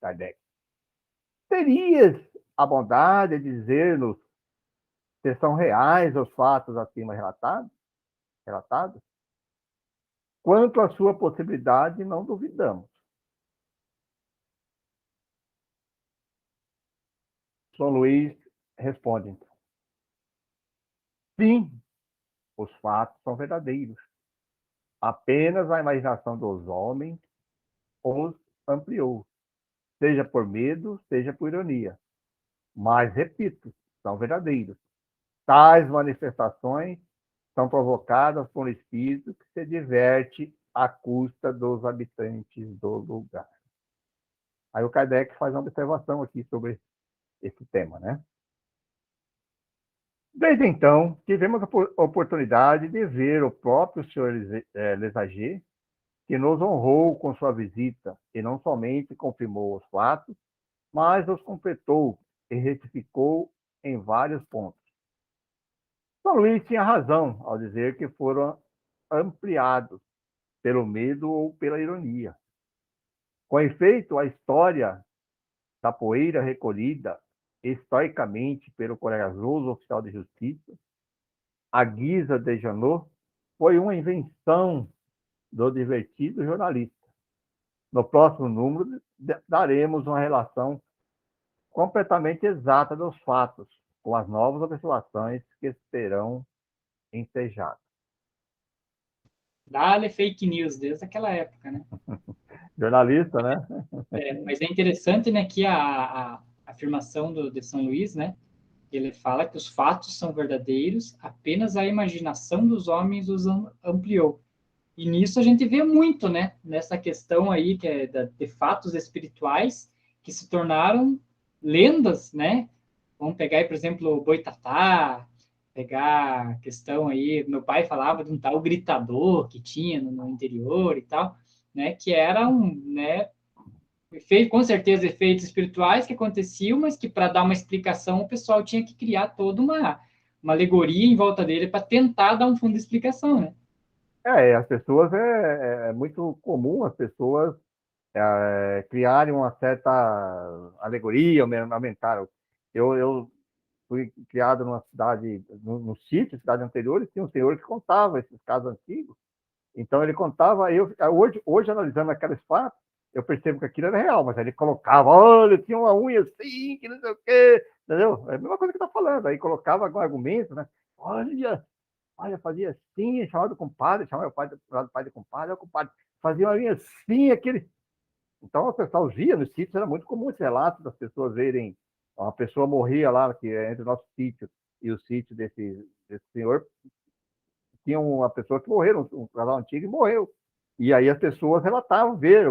Kardec. Terias a bondade de dizer-nos se são reais os fatos acima relatados? Quanto à sua possibilidade, não duvidamos. São Luís responde, então. Sim, os fatos são verdadeiros. Apenas a imaginação dos homens os ampliou, seja por medo, seja por ironia. Mas, repito, são verdadeiros. Tais manifestações são provocadas por um espírito que se diverte à custa dos habitantes do lugar. Aí o Kardec faz uma observação aqui sobre esse tema, né? Desde então, tivemos a oportunidade de ver o próprio Sr. Lésager, que nos honrou com sua visita e não somente confirmou os fatos, mas os completou e retificou em vários pontos. São Luís tinha razão ao dizer que foram ampliados pelo medo ou pela ironia. Com efeito, a história da poeira recolhida estoicamente pelo corajoso oficial de justiça, à guisa de Janot, foi uma invenção do divertido jornalista. No próximo número, daremos uma relação completamente exata dos fatos, com as novas observações que serão ensejadas. Dá-lhe fake news desde aquela época, né? Jornalista, né? Mas é interessante, né, que a afirmação de São Luís, né, ele fala que os fatos são verdadeiros, apenas a imaginação dos homens os ampliou. E nisso a gente vê muito, né, nessa questão aí que é de fatos espirituais que se tornaram lendas, né? Vamos pegar aí, por exemplo, o Boitatá, pegar a questão aí, meu pai falava de um tal gritador que tinha no interior e tal, né, que era né, com certeza efeitos espirituais que aconteciam, mas que para dar uma explicação o pessoal tinha que criar toda uma alegoria em volta dele para tentar dar um fundo de explicação, né? As pessoas, é muito comum as pessoas criarem uma certa alegoria, aumentar. Eu fui criado numa cidade, no sítio, cidade anterior, e tinha um senhor que contava esses casos antigos. Então ele contava, hoje analisando aqueles fatos, eu percebo que aquilo era real, mas ele colocava, olha, tinha uma unha assim, que não sei o quê, entendeu? É a mesma coisa que está falando, aí colocava algum argumento, né? Olha, fazia assim, chamava do compadre, chamava o pai de compadre, o compadre fazia uma linha assim, aquele. Então o pessoal via nos sítios, era muito comum esse relato das pessoas verem, uma pessoa morria lá, que é entre o nosso sítio e o sítio esse senhor tinha uma pessoa que morreu, um casal antigo, e morreu. E aí as pessoas relatavam ver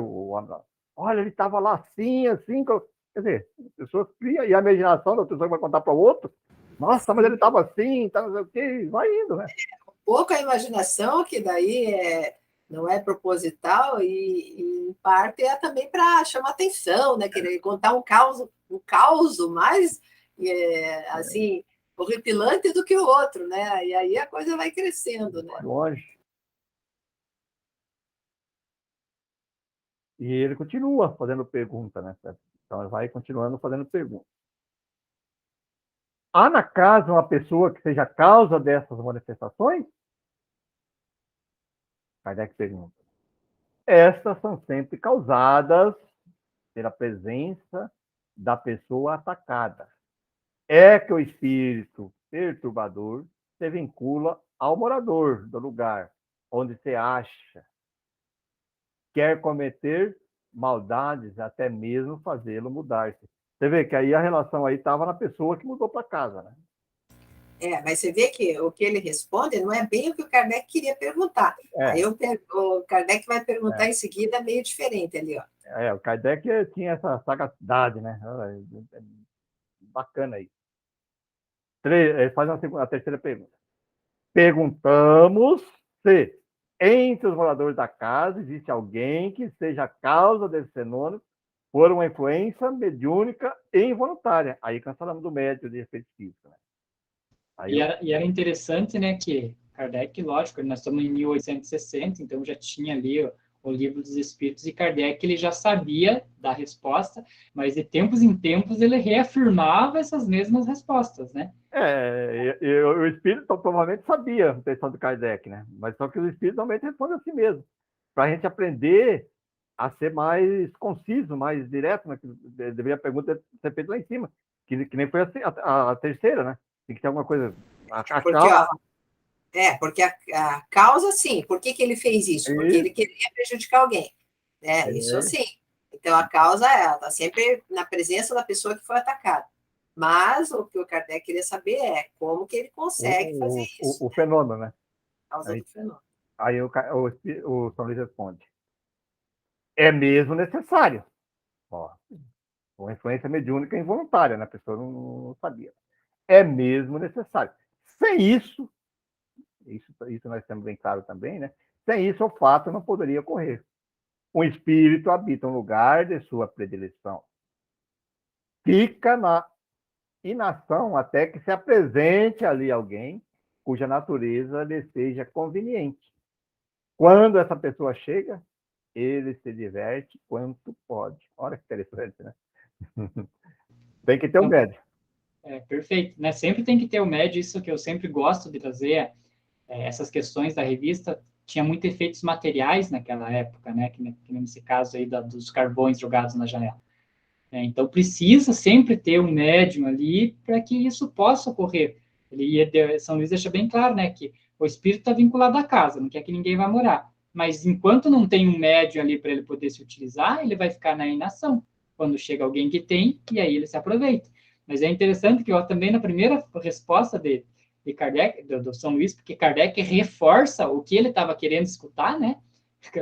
olha, ele estava lá assim, assim. Quer dizer, as pessoas criam, e a imaginação da pessoa que vai contar para o outro, nossa, mas ele estava assim, tá, não sei o quê, vai indo, né? Pouca imaginação, que daí não é proposital, e em parte é também para chamar atenção, né? Querer contar um caos mais assim, horripilante do que o outro, né? E aí a coisa vai crescendo, né? Vai longe. E ele continua fazendo pergunta, né? Então ele vai continuando fazendo pergunta. Há na casa uma pessoa que seja causa dessas manifestações? Kardec pergunta. Estas são sempre causadas pela presença da pessoa atacada. É que o espírito perturbador se vincula ao morador do lugar onde se acha, quer cometer maldades, até mesmo fazê-lo mudar-se. Você vê que aí a relação aí estava na pessoa que mudou para casa, né? Mas você vê que o que ele responde não é bem o que o Kardec queria perguntar. Aí o Kardec vai perguntar em seguida meio diferente ali, ó. O Kardec tinha essa sagacidade, né? Bacana aí. Ele faz a terceira pergunta. Perguntamos se entre os moradores da casa existe alguém que seja a causa desse fenômeno por uma influência mediúnica e involuntária. Aí cancelamos do médico de efeito físico, né? E era interessante, né, que Kardec, lógico, nós estamos em 1860, então já tinha ali o Livro dos Espíritos, e Kardec ele já sabia da resposta, mas de tempos em tempos ele reafirmava essas mesmas respostas, né? O espírito provavelmente sabia a intenção do Kardec, né? Mas só que o espírito normalmente responde assim mesmo, para a gente aprender a ser mais conciso, mais direto, né? Deveria a pergunta ser feita lá em cima, que nem foi a terceira, né? Tem que ter alguma coisa. Porque a causa, sim. Por que ele fez isso? Porque ele queria prejudicar alguém. Né? Isso sim. Então, a causa está sempre na presença da pessoa que foi atacada. Mas o que o Kardec queria saber é como que ele consegue fazer isso. O fenômeno, né? A causa do fenômeno. Aí o São Luís responde. É mesmo necessário. Ó, uma influência mediúnica involuntária, né? A pessoa não sabia. É mesmo necessário. Sem isso nós temos bem claro também, né? Sem isso, o fato não poderia ocorrer. Um espírito habita um lugar de sua predileção. Fica na inação até que se apresente ali alguém cuja natureza lhe seja conveniente. Quando essa pessoa chega, ele se diverte quanto pode. Olha que interessante, né? Tem que ter um médico. Perfeito, né? Sempre tem que ter o médico, isso que eu sempre gosto de trazer, essas questões da revista. Tinha muitos efeitos materiais naquela época, né? Que nesse caso aí dos carvões jogados na janela. Então, precisa sempre ter um médium ali para que isso possa ocorrer. São Luís deixa bem claro, né, que o espírito está vinculado à casa, não quer que ninguém vá morar. Mas enquanto não tem um médium ali para ele poder se utilizar, ele vai ficar na inação. Quando chega alguém que tem, e aí ele se aproveita. Mas é interessante que também na primeira resposta de Kardec, do São Luís, porque Kardec reforça o que ele estava querendo escutar, né?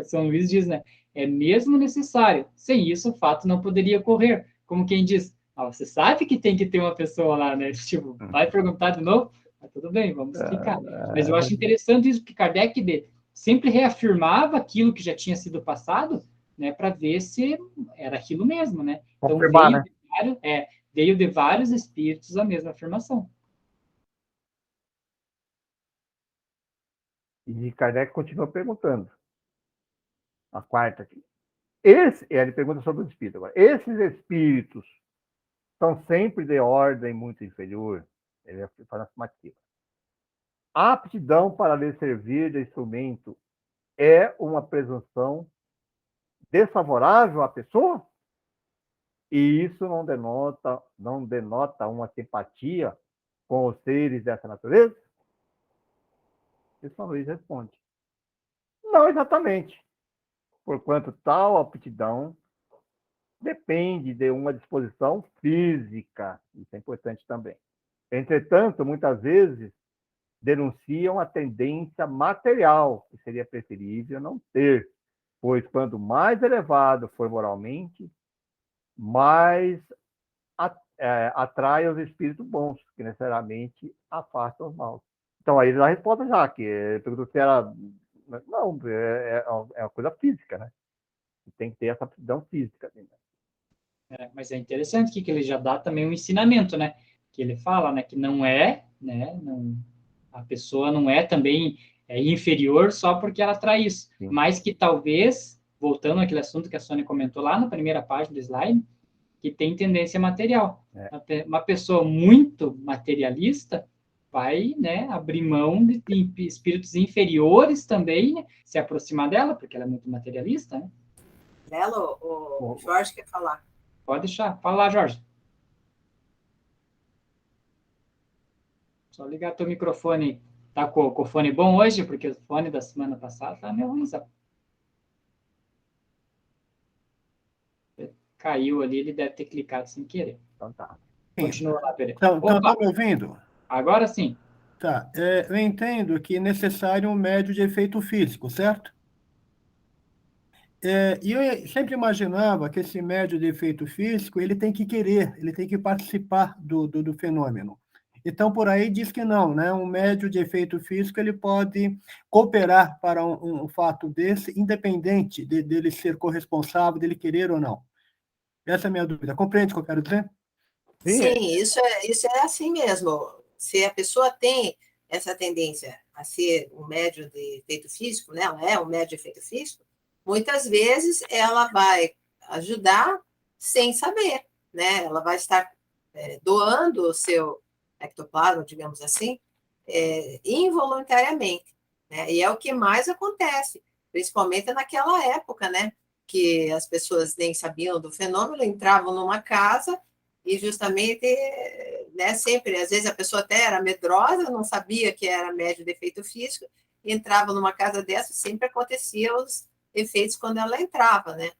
São Luís diz, né? É mesmo necessário. Sem isso, o fato não poderia ocorrer. Como quem diz, você sabe que tem que ter uma pessoa lá, né? Tipo, vai perguntar de novo? Tudo bem, vamos explicar. Mas eu acho interessante isso, que Kardec sempre reafirmava aquilo que já tinha sido passado, né? Para ver se era aquilo mesmo, né? Então, veio de vários espíritos a mesma afirmação. E Kardec continua perguntando. A quarta aqui. Ele pergunta sobre os espíritos agora. Esses espíritos são sempre de ordem muito inferior. Ele faz a afirmativa. A aptidão para lhe servir de instrumento é uma presunção desfavorável à pessoa? E isso não denota uma simpatia com os seres dessa natureza? E São Luís responde. Não exatamente, porquanto tal aptidão depende de uma disposição física, isso é importante também. Entretanto, muitas vezes, denunciam a tendência material, que seria preferível não ter, pois quanto mais elevado for moralmente, mais atrai os espíritos bons, que necessariamente afastam os maus. Então, aí ele dá a resposta já, que perguntou se era... Não, é uma coisa física, né? Tem que ter essa aptidão física. Né? Mas é interessante que ele já dá também um ensinamento, né? Que ele fala, né, que não é, né, a pessoa não é também inferior só porque ela trai isso, Sim. mas que talvez, voltando àquele assunto que a Sônia comentou lá na primeira página do slide, que tem tendência material. Uma pessoa muito materialista vai, né, abrir mão de espíritos inferiores também, né, se aproximar dela, porque ela é muito materialista, né? Ela, o Jorge quer falar. Pode deixar. Fala lá, Jorge. Só ligar teu microfone. Tá com o fone bom hoje? Porque o fone da semana passada tá meio ruim, sabe? Caiu ali, ele deve ter clicado sem querer. Então tá. Continua lá, Pereira. Então, tá me ouvindo? Agora sim. Tá. Eu entendo que é necessário um médio de efeito físico, certo? E eu sempre imaginava que esse médio de efeito físico ele tem que querer, ele tem que participar do fenômeno. Então, por aí diz que não, né? Um médio de efeito físico ele pode cooperar para um fato desse, independente dele ser corresponsável, dele querer ou não. Essa é a minha dúvida. Compreende o que eu quero dizer? Sim, isso é assim mesmo. Se a pessoa tem essa tendência a ser um médio de efeito físico, né? Ela é um médio de efeito físico, muitas vezes ela vai ajudar sem saber, né? Ela vai estar doando o seu ectoplasma, digamos assim, involuntariamente, né? E é o que mais acontece, principalmente naquela época, né? Que as pessoas nem sabiam do fenômeno, entravam numa casa e justamente, né, sempre, às vezes a pessoa até era medrosa, não sabia que era médio de efeito físico, entrava numa casa dessa, sempre acontecia os efeitos quando ela entrava, né?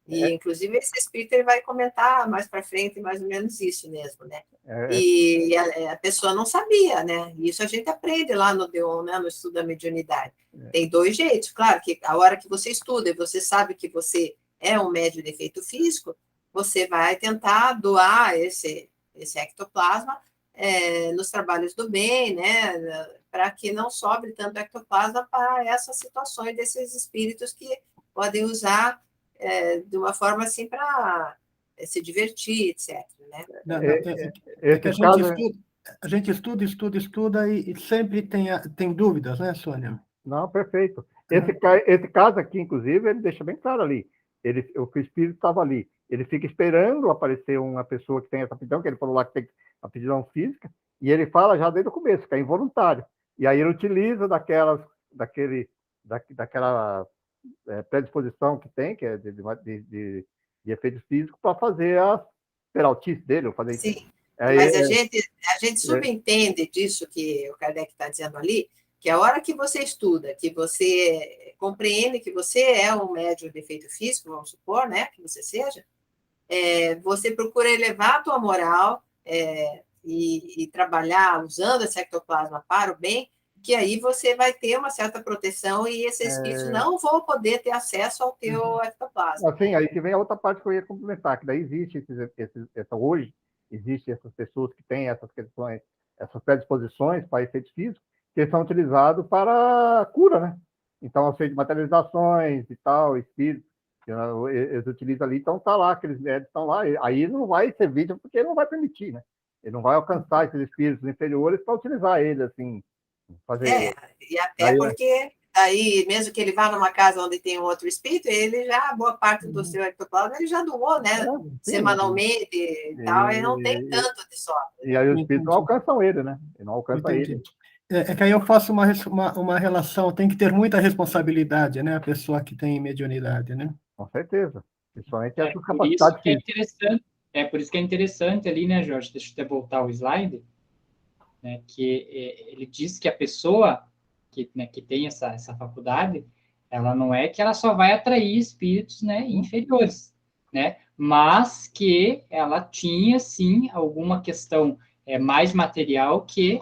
E, inclusive, esse espírito ele vai comentar mais para frente, mais ou menos isso mesmo, né? E a pessoa não sabia, né? Isso a gente aprende lá no DEON, né? No estudo da mediunidade. Tem dois jeitos, claro, que a hora que você estuda e você sabe que você é um médio de efeito físico, você vai tentar doar esse ectoplasma nos trabalhos do bem, né? Para que não sobre tanto ectoplasma para essas situações desses espíritos que podem usar de uma forma assim para se divertir, etc. Né? Que a gente estuda e sempre tem dúvidas, né, Sônia? Não, perfeito. Esse caso aqui, inclusive, ele deixa bem claro ali. O espírito estava ali. Ele fica esperando aparecer uma pessoa que tem essa aptidão, que ele falou lá que tem aptidão física, e ele fala já desde o começo, que é involuntário. E aí ele utiliza daquela predisposição que tem, que é de efeito físico, para fazer a peraltice dele. Sim, mas a gente subentende disso que o Kardec está dizendo ali, que a hora que você estuda, que você compreende que você é um médium de efeito físico, vamos supor, né, que você seja, você procura elevar a tua moral e trabalhar usando esse ectoplasma para o bem, que aí você vai ter uma certa proteção e esses espíritos não vão poder ter acesso ao teu ectoplasma. Assim, aí que vem a outra parte que eu ia complementar, que daí existe hoje, existem essas pessoas que têm essas questões, essas predisposições para efeitos físicos, que são utilizados para cura, né? Então, eu sei de materializações e tal, espíritos, eles utilizam ali, então tá lá, aqueles médicos estão lá, aí não vai ser vídeo porque ele não vai permitir, né? Ele não vai alcançar esses espíritos inferiores para utilizar ele, assim, fazer... e até porque aí, mesmo que ele vá numa casa onde tem um outro espírito, ele já, boa parte do seu ectoplasma, ele já doou, né? Semanalmente e tal, e não tem tanto de sobra. E aí os espíritos não alcançam ele, né? Ele não alcança ele. Que aí eu faço uma relação, tem que ter muita responsabilidade, né? A pessoa que tem mediunidade, né? Com certeza. Principalmente essa capacidade física. Por isso que é interessante ali, né, Jorge? Deixa eu até voltar o slide, né, que ele diz que a pessoa que tem essa faculdade, ela não é que ela só vai atrair espíritos, né, inferiores, né? Mas que ela tinha, sim, alguma questão mais material que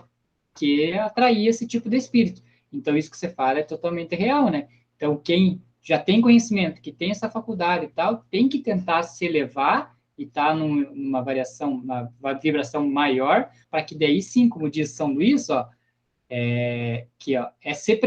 que atrair esse tipo de espírito. Então, isso que você fala é totalmente real, né? Então, quem já tem conhecimento, que tem essa faculdade e tal, tem que tentar se elevar e estar numa variação, uma vibração maior, para que daí sim, como diz São Luís, ó, ser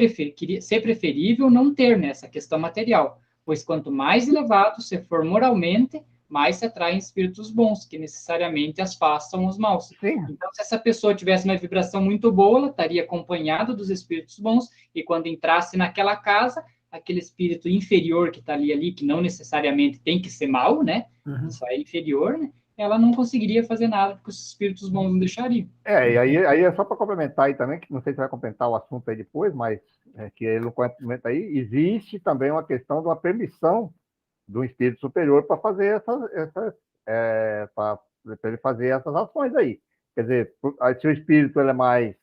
preferível não ter nessa questão material, pois quanto mais elevado você for moralmente, mais se atraem espíritos bons, que necessariamente as façam os maus. Sim. Então, se essa pessoa tivesse uma vibração muito boa, ela estaria acompanhada dos espíritos bons, e quando entrasse naquela casa, aquele espírito inferior que está ali, que não necessariamente tem que ser mal, né? Só é inferior, né? Ela não conseguiria fazer nada, porque os espíritos bons não deixariam. E aí é só para complementar aí também, que não sei se vai complementar o assunto aí depois, mas que ele não complementa aí, existe também uma questão de uma permissão do espírito superior para fazer para ele fazer essas ações aí. Quer dizer, se o espírito ele é mais,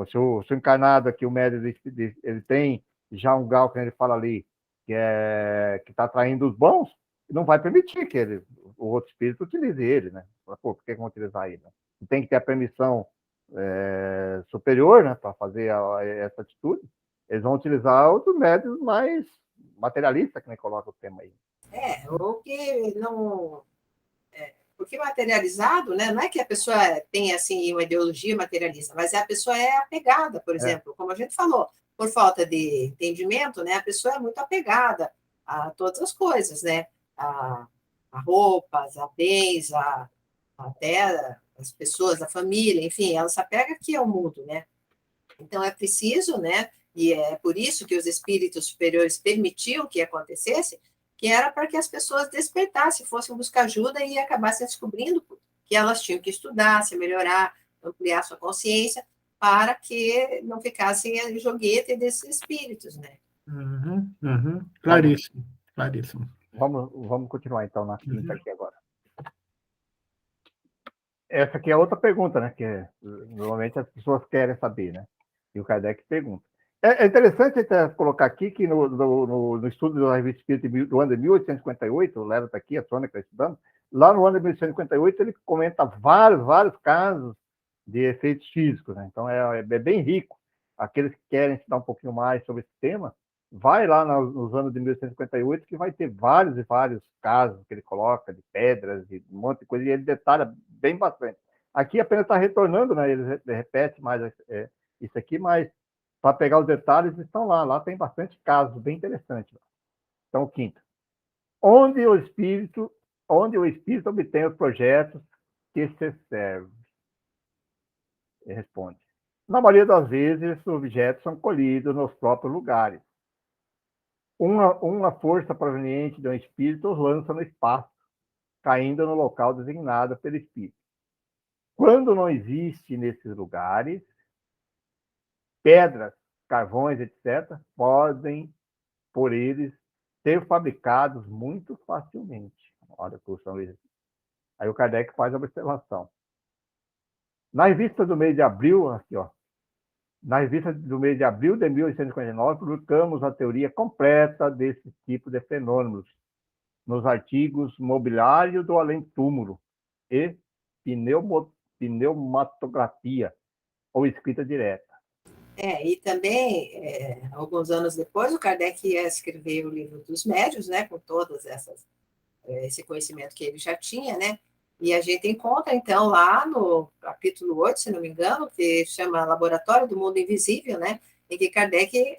se o encarnado aqui, o médium, ele tem já um grau que ele fala ali, que está atraindo os bons, não vai permitir que o outro espírito utilize ele, né? Pô, por que vão utilizar ele? Né? Tem que ter a permissão superior, né, para fazer essa atitude. Eles vão utilizar outros médios mais materialistas, que nem coloca o tema aí. Ou que não... Porque materializado, né, não é que a pessoa tenha assim, uma ideologia materialista, mas a pessoa é apegada, por exemplo, como a gente falou, por falta de entendimento, né, a pessoa é muito apegada a todas as coisas, né, a roupas, a bens, até as pessoas, a família, enfim, ela se apega aqui ao mundo, né. Então é preciso, né, e é por isso que os espíritos superiores permitiam que acontecesse, que era para que as pessoas despertassem, fossem buscar ajuda e acabassem descobrindo que elas tinham que estudar, se melhorar, ampliar sua consciência, para que não ficassem a joguete desses espíritos, né? Claríssimo, claríssimo. Vamos continuar, então, na quinta aqui agora. Essa aqui é outra pergunta, né? Que normalmente as pessoas querem saber, né? E o Kardec pergunta. É interessante até colocar aqui que no estudo da Revista Espírita do ano de 1858, o Lero está aqui, a Sônia está estudando, lá no ano de 1858 ele comenta vários casos de efeitos físicos, né? Então é bem rico. Aqueles que querem estudar um pouquinho mais sobre esse tema, vai lá nos anos de 1858 que vai ter vários casos que ele coloca de pedras, de um monte de coisa, e ele detalha bem bastante. Aqui apenas está retornando, né? Ele repete mais isso aqui, mas para pegar os detalhes, estão lá. Lá tem bastante casos bem interessantes. Então, quinto. Onde o espírito obtém os projetos que se servem? Ele responde. Na maioria das vezes, esses objetos são colhidos nos próprios lugares. Uma força proveniente de um espírito os lança no espaço, caindo no local designado pelo espírito. Quando não existe nesses lugares, pedras, carvões, etc., podem, por eles, ser fabricados muito facilmente. Olha o São Luís. Aí o Kardec faz a observação. Na revista do mês de abril, aqui, ó, na revista do mês de abril de 1859, publicamos a teoria completa desse tipo de fenômenos nos artigos Mobiliário do Além-Túmulo e Pneumatografia, ou escrita direta. E também, alguns anos depois, o Kardec ia escrever o livro dos médiuns, né, com todas esse conhecimento que ele já tinha, né, e a gente encontra, então, lá no capítulo 8, se não me engano, que chama Laboratório do Mundo Invisível, né, em que Kardec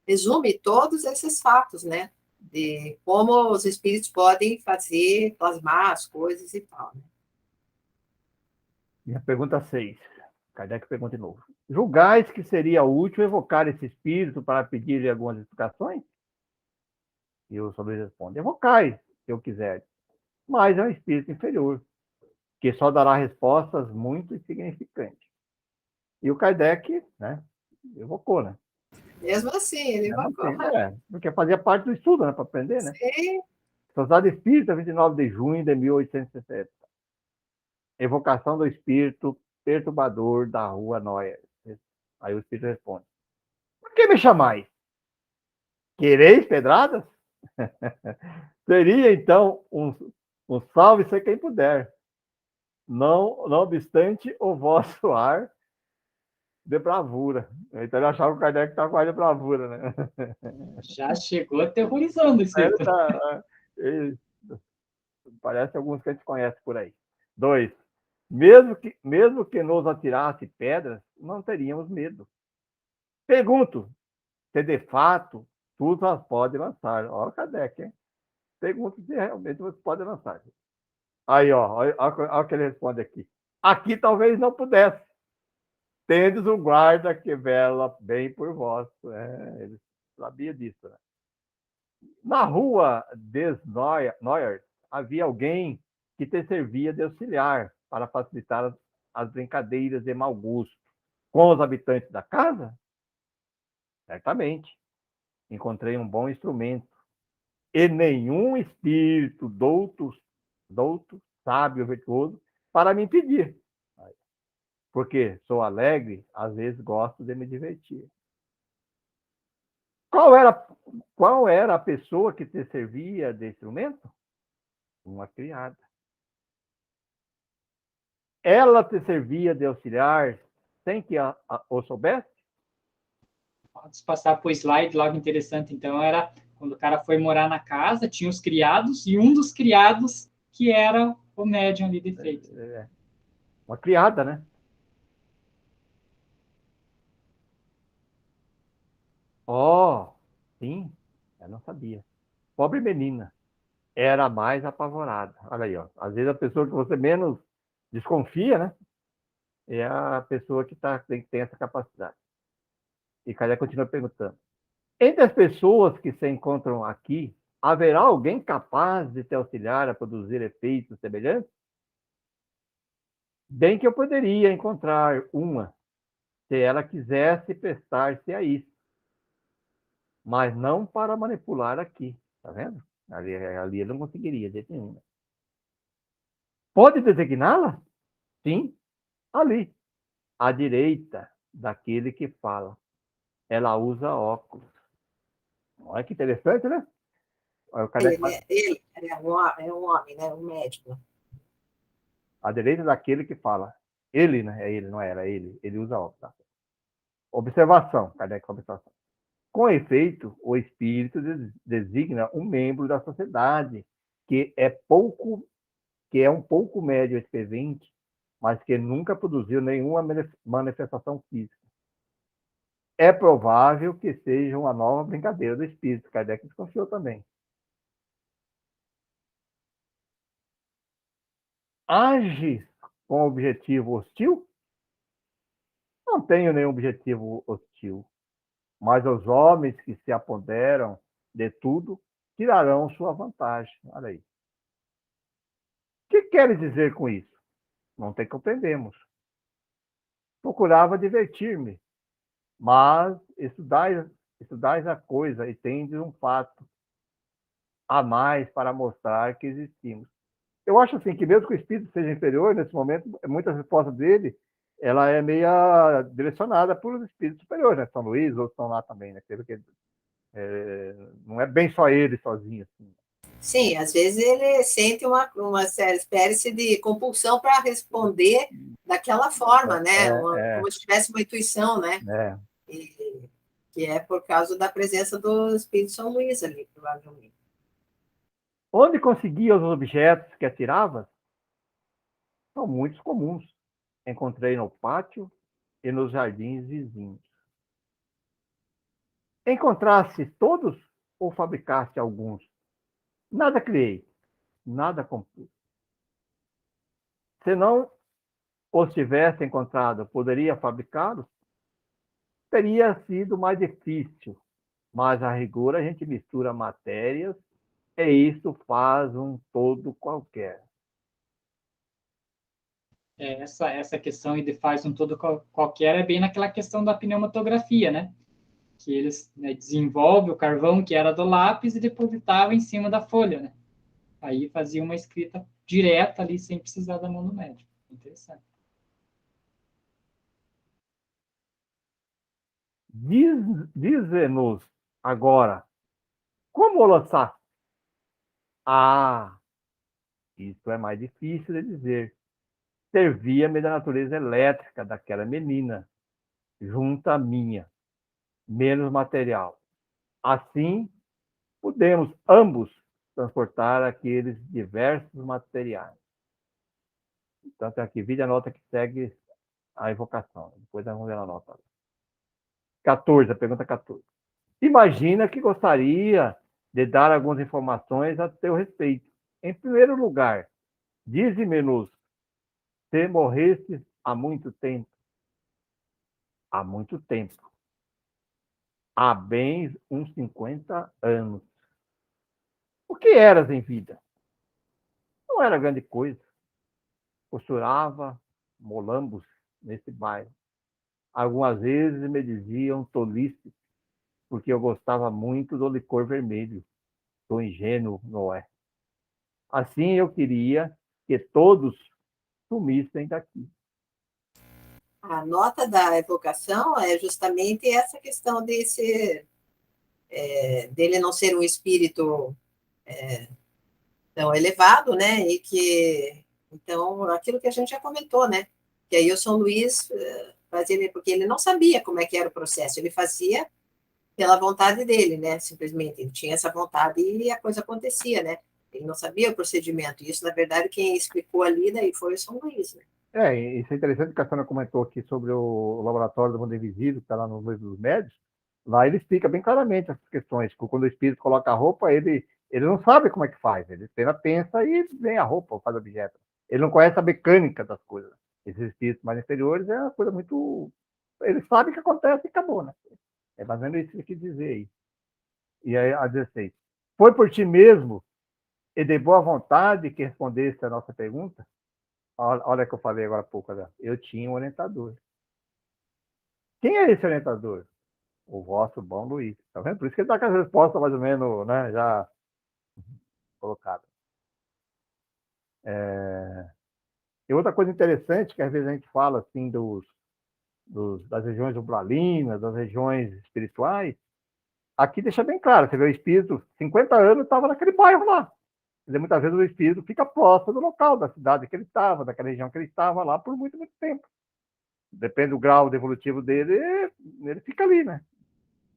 resume todos esses fatos, né, de como os espíritos podem fazer, plasmar as coisas e tal, né. Minha pergunta 6. Kardec pergunta de novo. Julgais que seria útil evocar esse espírito para pedir-lhe algumas explicações? E o São Luís responde, evocai, se eu quiser. Mas é um espírito inferior, que só dará respostas muito insignificantes. E o Kardec, né, evocou, né? Mesmo assim, ele evocou. Porque fazia parte do estudo, né, para aprender, né? Sim. Sociedade Espírita, 29 de junho de 1860. Evocação do espírito perturbador da rua Noia. Aí o espírito responde, por que me chamais? Quereis pedradas? Seria, então, um salve-se quem puder. Não obstante o vosso ar de bravura. Então ele achava que o Kardec estava com ar de bravura, né? Já chegou aterrorizando esse Ele tá, ele- parece alguns que a gente conhece por aí. 2. Mesmo que nos atirasse pedras, não teríamos medo. Pergunto, se de fato tu as pode lançar. Olha o Kardec, hein? Pergunto se realmente você pode lançar. Aí, ó, olha o que ele responde aqui. Aqui talvez não pudesse. Tendes um guarda que vela bem por vós. Ele sabia disso, né? Na rua des Neuer havia alguém que te servia de auxiliar para facilitar as brincadeiras de mau gosto. Com os habitantes da casa? Certamente. Encontrei um bom instrumento. E nenhum espírito douto, sábio, virtuoso, para me impedir. Porque sou alegre, às vezes gosto de me divertir. Qual era a pessoa que te servia de instrumento? Uma criada. Ela te servia de auxiliar sem que o soubesse? Pode passar para o slide logo interessante. Então, era quando o cara foi morar na casa, tinha os criados, e um dos criados que era o médium ali de efeito. Uma criada, né? Oh, sim, eu não sabia. Pobre menina. Era a mais apavorada. Olha aí, ó. Às vezes a pessoa que você menos desconfia, né? É a pessoa que tem essa capacidade. E Kardec continua perguntando. Entre as pessoas que se encontram aqui, haverá alguém capaz de te auxiliar a produzir efeitos semelhantes? Bem que eu poderia encontrar uma, se ela quisesse prestar-se a isso, mas não para manipular aqui, tá vendo? Ali ele não conseguiria, de jeito nenhum. Pode designá-la? Sim, ali, à direita daquele que fala. Ela usa óculos. Olha que interessante, né? Ele é um homem, né? Um médico. À direita daquele que fala. Ele, né? É ele, não era ele. Ele usa óculos. Tá? Observação. Kardec, observação. Com efeito, o espírito designa um membro da sociedade que é um pouco médio experiente, mas que nunca produziu nenhuma manifestação física. É provável que seja uma nova brincadeira do espírito. Kardec desconfiou também. Age com objetivo hostil? Não tenho nenhum objetivo hostil, mas os homens que se apoderam de tudo tirarão sua vantagem. Olha aí. O que quer dizer com isso? Não tem compreendemos. Procurava divertir-me, mas estudais a coisa e tendes um fato a mais para mostrar que existimos. Eu acho assim que mesmo que o espírito seja inferior, nesse momento, muitas respostas dele, ela é meia direcionada por espíritos superiores, né? São Luís, outros estão lá também, né? Porque, não é bem só ele sozinho. Assim. Sim, às vezes ele sente uma espécie de compulsão para responder daquela forma, né? Como se tivesse uma intuição, né? E, que é por causa da presença do Espírito São Luís ali, provavelmente. Onde conseguia os objetos que atirava? São muitos comuns. Encontrei no pátio e nos jardins vizinhos. Encontraste todos ou fabricaste alguns? Nada criei, nada compus. Se não os tivesse encontrado, poderia fabricá-los? Teria sido mais difícil, mas a rigor a gente mistura matérias e isso faz um todo qualquer. Essa questão de faz um todo qualquer é bem naquela questão da pneumatografia, né? Que eles, né, desenvolvem o carvão que era do lápis e depositavam em cima da folha, né? Aí fazia uma escrita direta ali, sem precisar da mão do médico. Interessante. Diz-nos agora, como lançar? Ah, isso é mais difícil de dizer. Servia-me da natureza elétrica daquela menina. junto à minha, menos material. Assim, podemos ambos transportar aqueles diversos materiais. Então, tem aqui, vide a nota que segue a evocação. Depois nós vamos ver a nota. 14, a pergunta 14. Imagina que gostaria de dar algumas informações a teu respeito. Em primeiro lugar, dize-me-nos se morreste há muito tempo. Há muito tempo. Há bem uns 50 anos. O que eras em vida? Não era grande coisa. Costurava molambos nesse bairro. Algumas vezes me diziam tolice, porque eu gostava muito do licor vermelho, do ingênuo Noé. Assim eu queria que todos sumissem daqui. A nota da evocação é justamente essa questão dele não ser um espírito tão elevado, né? E que, então, aquilo que a gente já comentou, né? Que aí o São Luís fazia, porque ele não sabia como é que era o processo, ele fazia pela vontade dele, né? Simplesmente, ele tinha essa vontade e a coisa acontecia, né? Ele não sabia o procedimento. Isso, na verdade, quem explicou ali daí foi o São Luís, né? Isso é interessante que a senhora comentou aqui sobre o laboratório do mundo invisível, que está lá no livro dos médios. Lá ele explica bem claramente essas questões. Quando o espírito coloca a roupa, ele não sabe como é que faz. Ele apenas pensa e vem a roupa, faz objeto. Ele não conhece a mecânica das coisas. Esses espíritos mais inferiores é uma coisa muito... Ele sabe o que acontece e acabou, né? É mais ou menos isso que ele quis dizer aí. E aí, a 16. Foi por ti mesmo e de boa vontade que respondeste a nossa pergunta? Olha o que eu falei agora há pouco. Olha. Eu tinha um orientador. Quem é esse orientador? O vosso bom Luís. Tá vendo? Por isso que ele está com as respostas mais ou menos, né, já colocadas. E outra coisa interessante, que às vezes a gente fala assim das regiões umbralinas, das regiões espirituais, aqui deixa bem claro, você vê o espírito, 50 anos estava naquele bairro lá. Quer dizer, muitas vezes o espírito fica próximo do local, da cidade que ele estava, daquela região que ele estava lá por muito, muito tempo. Depende do grau evolutivo dele, ele fica ali, né?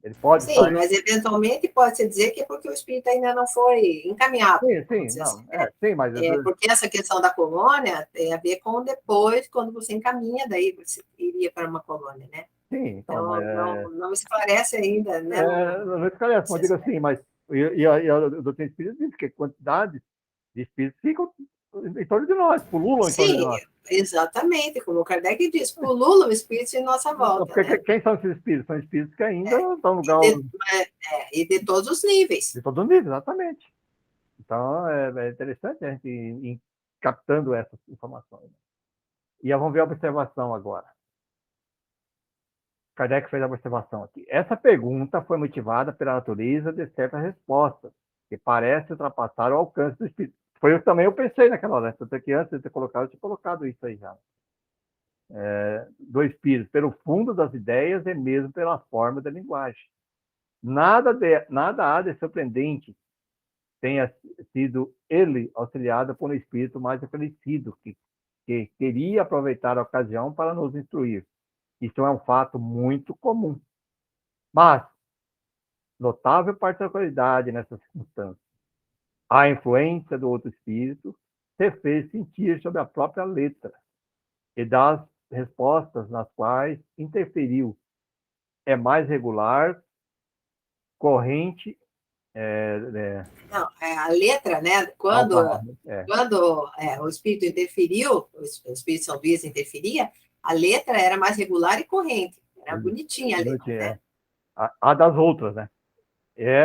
Ele pode Sim, sair. mas eventualmente pode-se dizer que é porque o espírito ainda não foi encaminhado. Sim, não, Assim, né? sim, mas... Porque essa questão da colônia tem a ver com depois, quando você encaminha, daí você iria para uma colônia, né? Sim, então, Então, não esclarece ainda, né? não esclarece, mas digo assim, mas a doutrina espírita diz que a quantidade de espíritos ficam em torno de nós, pululam em torno de Sim, nós. exatamente, como o Kardec diz, pulula o espírito em nossa volta, Porque né? quem são esses espíritos? São espíritos que ainda estão no E grau e de todos os níveis. de todo nível, exatamente. Então, é interessante a gente ir captando essas informações. E vamos ver a observação agora. Kardec fez a observação aqui. Essa pergunta foi motivada pela natureza de certas respostas, que parecem ultrapassar o alcance do espírito. Foi eu também, eu pensei naquela hora, tanto que antes de ter colocado, eu tinha colocado isso aí já. Do espírito, pelo fundo das ideias e mesmo pela forma da linguagem. Nada há de surpreendente tenha sido ele auxiliado por um espírito mais oferecido, que queria aproveitar a ocasião para nos instruir. Isso é um fato muito comum. Mas, notável particularidade nessa circunstância. A influência do outro espírito se fez sentir sobre a própria letra e das respostas nas quais interferiu. É mais regular, corrente. Não, a letra, né? Quando o espírito interferiu, o espírito São Luís interferia, a letra era mais regular e corrente. Era bonitinha a letra, né? A das outras, né?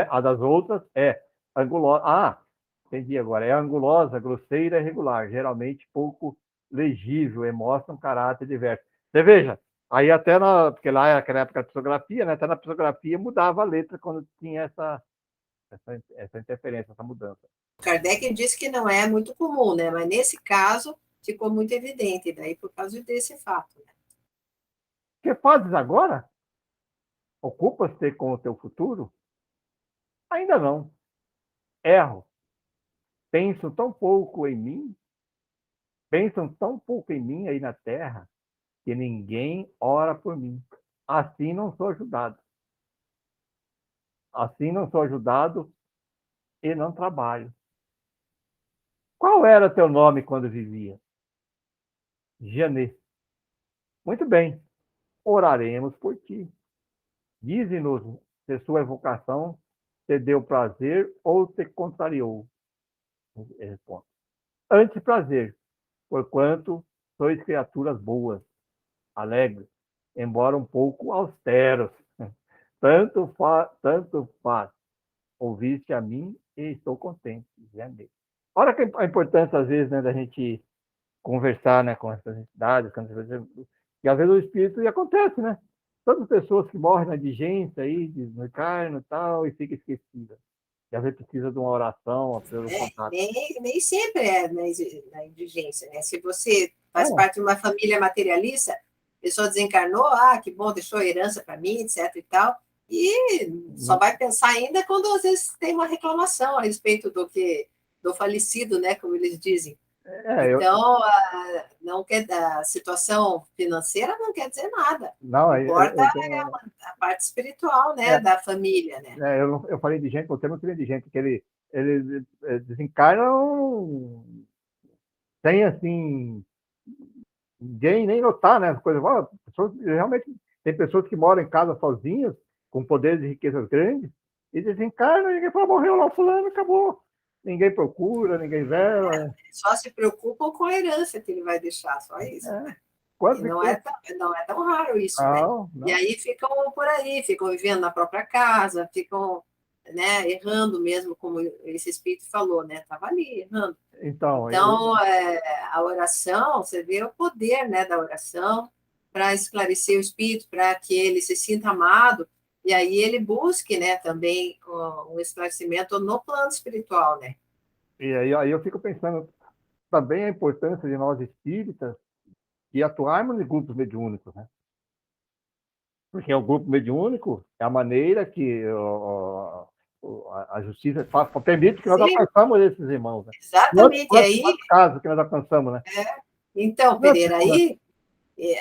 A das outras é angulosa. Entendi agora. É angulosa, grosseira e regular, geralmente pouco legível e mostra um caráter diverso. Você veja, aí até porque lá era aquela época da psicografia, né? Até na psicografia mudava a letra quando tinha essa interferência, essa mudança. Kardec disse que não é muito comum, né? Mas nesse caso ficou muito evidente, daí por causa desse fato. Né? Que fazes agora? Ocupas-te com o teu futuro? Ainda não. Erro. Pensam tão pouco em mim? Pensam tão pouco em mim aí na terra que ninguém ora por mim. assim não sou ajudado. Assim não sou ajudado e não trabalho. Qual era teu nome quando vivia? Janê. Muito bem, oraremos por ti. Dize-nos se sua evocação te deu prazer ou te contrariou. Responde. Antes prazer, porquanto sois criaturas boas, alegres, embora um pouco austeros. Tanto faz. Ouviste a mim e estou contente. Janê. Olha a importância, às vezes, né, da gente conversar, né, com essas entidades, e às vezes o espírito, e acontece, né? Tantas pessoas que morrem na indigência aí, desencarnam e tal, e fica esquecida. E às vezes precisa de uma oração, pelo contato. Nem sempre é na indigência, né? Se você faz É. parte de uma família materialista, a pessoa desencarnou, que bom, deixou herança para mim, etc e tal, e só vai pensar ainda quando às vezes tem uma reclamação a respeito do falecido, né, como eles dizem. Então, a situação financeira não quer dizer nada. Não, importa a parte espiritual, né, da família, né? Eu falei de gente, você não tem de gente que ele desencarna sem, assim, ninguém nem notar, né? Realmente, tem pessoas que moram em casa sozinhas, com poderes e riquezas grandes, e desencarnam, e ninguém fala, morreu lá o fulano, acabou. Ninguém procura, ninguém vela. Só se preocupam com a herança que ele vai deixar, só isso. Né? E não é tão raro isso, não, né? não. E aí ficam por aí, ficam vivendo na própria casa, ficam, né, errando mesmo, como esse espírito falou, né? Estava ali errando. Então a oração, você vê o poder, né, da oração para esclarecer o espírito, para que ele se sinta amado, e aí ele busque, né, também um esclarecimento no plano espiritual, né? E aí eu fico pensando também a importância de nós espíritas e atuarmos em grupos mediúnicos, né? Porque o grupo mediúnico é a maneira que a justiça permite que nós alcançamos esses irmãos. Né? Exatamente. Quantos casos que nós alcançamos, né? Então, Pereira,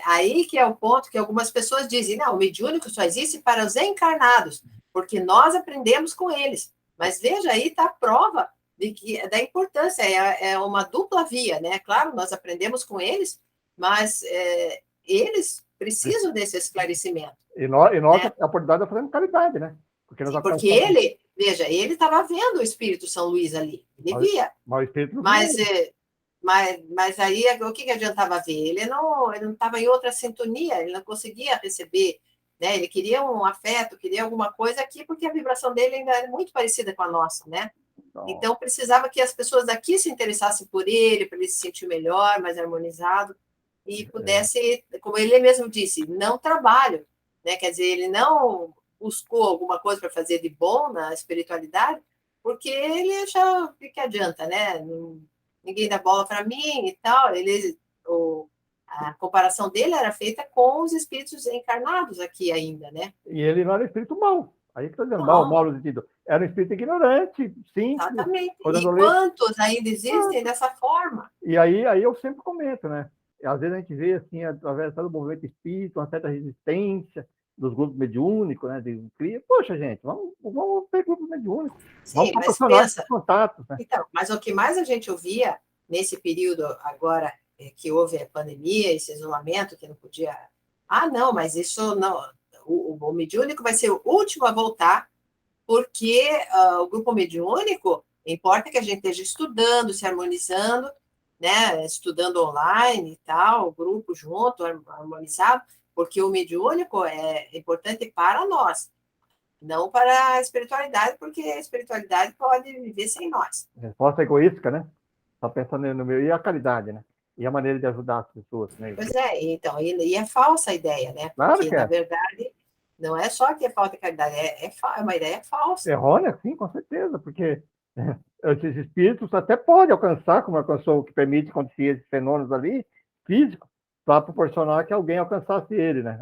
aí que é o ponto que algumas pessoas dizem, não, o mediúnico só existe para os encarnados, porque nós aprendemos com eles. Mas veja, aí está a prova da importância, é uma dupla via, né? Claro, nós aprendemos com eles, mas eles precisam desse esclarecimento. E nós né? a oportunidade de fazermos caridade, né? Porque ele estava vendo o Espírito São Luís ali, ele via. Mas o Espírito não via. Mas aí, o que adiantava ver? Ele não estava em outra sintonia, ele não conseguia receber, né? Ele queria um afeto, queria alguma coisa aqui, porque a vibração dele ainda é muito parecida com a nossa, né? Então, precisava que as pessoas daqui se interessassem por ele, para ele se sentir melhor, mais harmonizado, e pudesse, como ele mesmo disse, não trabalho, né? Quer dizer, ele não buscou alguma coisa para fazer de bom na espiritualidade, porque ele achava que adianta, né? Ninguém dá bola para mim e tal. A comparação dele era feita com os espíritos encarnados aqui ainda, né? E ele não era espírito mau. Aí que está dizendo, mau no sentido. Era um espírito ignorante, simples. Exatamente. E quantos ainda existem dessa forma? E aí eu sempre comento, né? Às vezes a gente vê, assim, através do movimento espírita, uma certa resistência dos grupos mediúnicos, né? Poxa, gente, vamos ter grupos mediúnicos. Sim, vamos proporcionar esses contatos, né? Então, mas o que mais a gente ouvia nesse período agora que houve a pandemia, esse isolamento, que não podia... não, mas isso não... O mediúnico vai ser o último a voltar, porque o grupo mediúnico, importa que a gente esteja estudando, se harmonizando, né? Estudando online e tal, o grupo junto, harmonizado, porque o mediúnico é importante para nós, não para a espiritualidade, porque a espiritualidade pode viver sem nós. Resposta egoísta, né? Só pensando no meu. E a caridade, né? E a maneira de ajudar as pessoas. Né? Pois é, então, e é falsa a ideia, né? Claro porque, que na verdade, não é só que é falta de caridade, é uma ideia falsa. Errônea, sim, com certeza, porque esses espíritos até podem alcançar, como alcançou, o que permite acontecer esses fenômenos ali, físicos, para proporcionar que alguém alcançasse ele, né?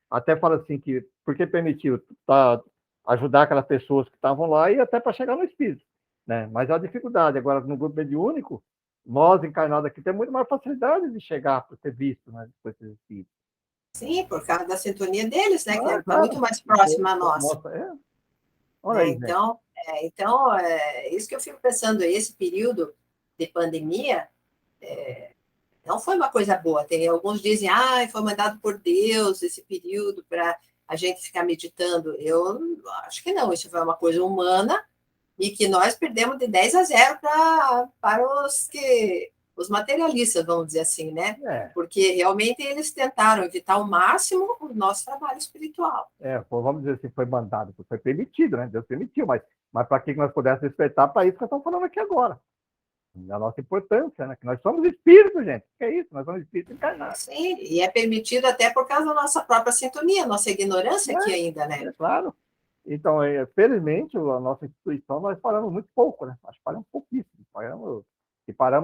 Até fala assim que, porque permitiu ajudar aquelas pessoas que estavam lá e até para chegar no espírito, né? Mas a dificuldade, agora, no grupo mediúnico, nós encarnados aqui temos muito mais facilidade de chegar para ser visto, né? Com esses espíritos. Sim, por causa da sintonia deles, né? Que está claro. muito mais próxima a nossa. Mostra, olha Né? aí, gente. Então, isso que eu fico pensando, esse período de pandemia não foi uma coisa boa. Tem alguns dizem, foi mandado por Deus esse período para a gente ficar meditando. Eu acho que não, isso foi uma coisa humana e que nós perdemos de 10-0 para os materialistas, vamos dizer assim, né? É, Porque realmente eles tentaram evitar ao máximo o nosso trabalho espiritual. vamos dizer assim, foi mandado, foi permitido, né? Deus permitiu, mas para que nós pudéssemos respeitar, para isso que nós estamos falando aqui agora. A nossa importância, né? Que nós somos espíritos, gente. Que é isso? Nós somos espíritos encarnados. Sim, e é permitido até por causa da nossa própria sintonia, nossa ignorância aqui ainda, né? Claro. Então, felizmente, a nossa instituição, nós paramos muito pouco, né? Acho que paramos pouquíssimo. Paramos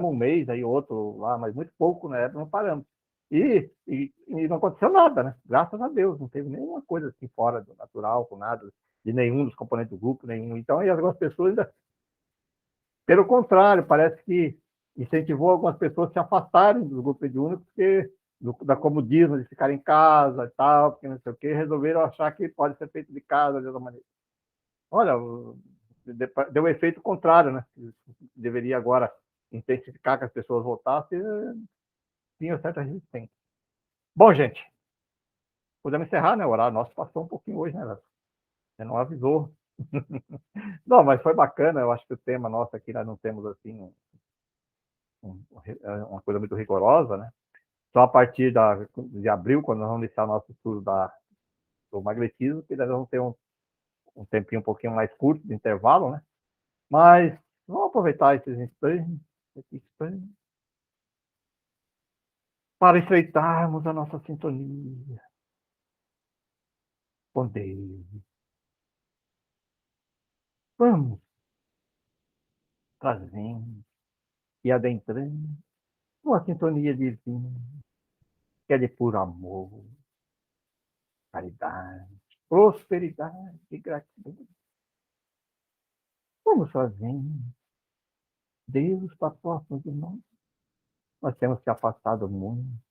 um mês, aí outro lá, mas muito pouco, né? Não paramos. E não aconteceu nada, né? Graças a Deus, não teve nenhuma coisa assim fora do natural, com nada, de nenhum dos componentes do grupo, nenhum. Então, aí algumas pessoas ainda, pelo contrário, parece que incentivou algumas pessoas a se afastarem do grupo mediúnico, porque da comodismo de ficar em casa e tal, porque não sei o quê, resolveram achar que pode ser feito de casa de outra maneira. Olha, deu um efeito contrário, né? Deveria agora intensificar que as pessoas voltassem, tinha certa resistência. Bom, gente, podemos encerrar, né? O horário nosso passou um pouquinho hoje, né? Você não avisou. Não, mas foi bacana. Eu acho que o tema nosso aqui, nós não temos assim uma coisa muito rigorosa, né? Só a partir de abril, quando nós vamos iniciar nosso estudo do magnetismo, que nós vamos ter um tempinho um pouquinho mais curto de intervalo, né? Mas vamos aproveitar esses instantes para estreitarmos a nossa sintonia com Deus. Vamos trazendo e adentrando uma sintonia divina, que é de puro amor, caridade, prosperidade e gratidão. Vamos trazendo Deus para próximo de nós. Nós temos se afastado muito,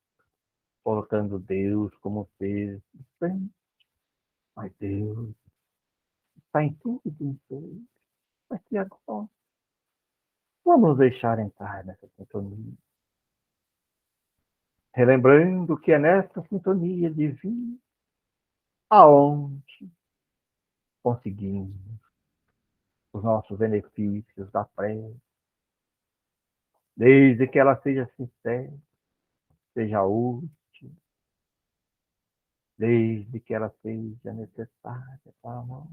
colocando Deus como ser distante. Mas Deus está em tudo e em tudo. Aqui agora. Vamos deixar entrar nessa sintonia. Relembrando que é nessa sintonia divina aonde conseguimos os nossos benefícios da prece, desde que ela seja sincera, seja útil, desde que ela seja necessária para nós.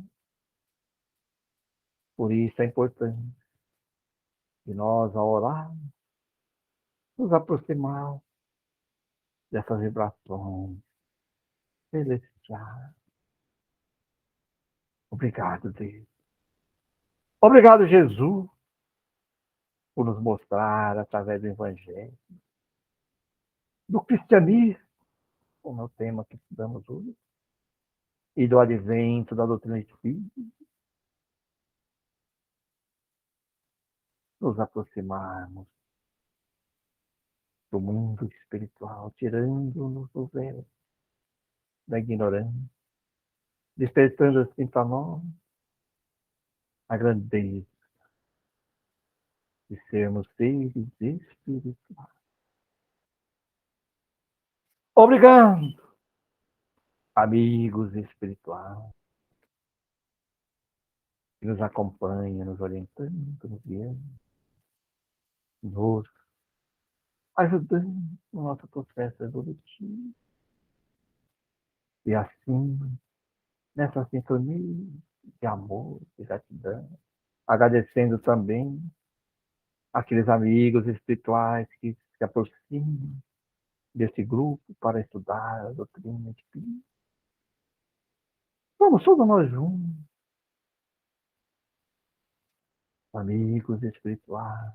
Por isso é importante que nós, ao orar, nos aproximarmos dessas vibrações celestiais. Obrigado, Deus. Obrigado, Jesus, por nos mostrar, através do Evangelho, do cristianismo, como é o tema que estudamos hoje, e do advento da doutrina espírita, nos aproximarmos do mundo espiritual, tirando-nos do véu da ignorância, despertando assim para nós a grandeza de sermos seres espirituais. Obrigado, amigos espirituais, que nos acompanham, nos orientando, nos guiando, nos ajudando no nosso processo evolutivo. E assim, nessa sintonia de amor, de gratidão, agradecendo também aqueles amigos espirituais que se aproximam desse grupo para estudar a doutrina espírita. Vamos todos nós juntos, amigos espirituais,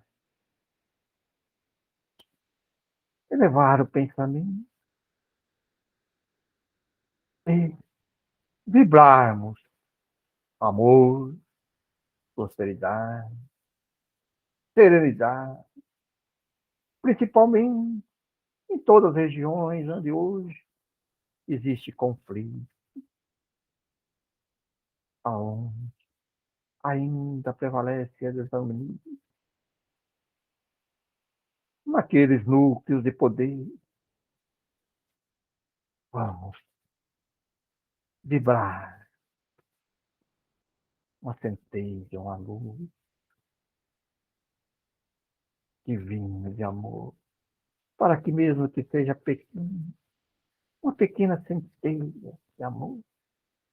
elevar o pensamento e vibrarmos amor, prosperidade, serenidade, principalmente em todas as regiões onde hoje existe conflito, aonde ainda prevalece a desarmonia, naqueles núcleos de poder. Vamos vibrar uma centelha, uma luz divina de amor, para que mesmo que seja pequeno, uma pequena centelha de amor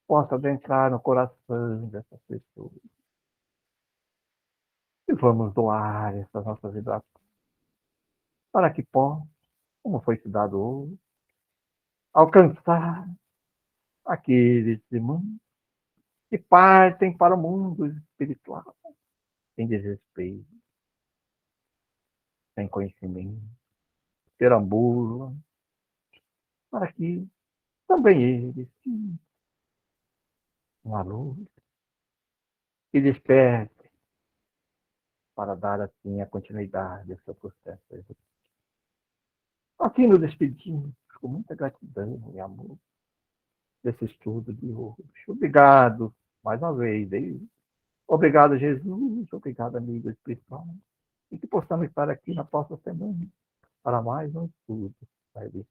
possa adentrar no coração dessas pessoas. E vamos doar essas nossas vibrações para que possam, como foi estudado hoje, alcançar aqueles irmãos que partem para o mundo espiritual sem desrespeito, sem conhecimento, perambulam, para que também eles, sim, uma luz, e despertem para dar assim a continuidade ao seu processo. Assim nos despedimos com muita gratidão e amor desse estudo de hoje. Obrigado mais uma vez. Obrigado, Jesus. Obrigado, amigo espiritual. E que possamos estar aqui na próxima semana para mais um estudo da revista.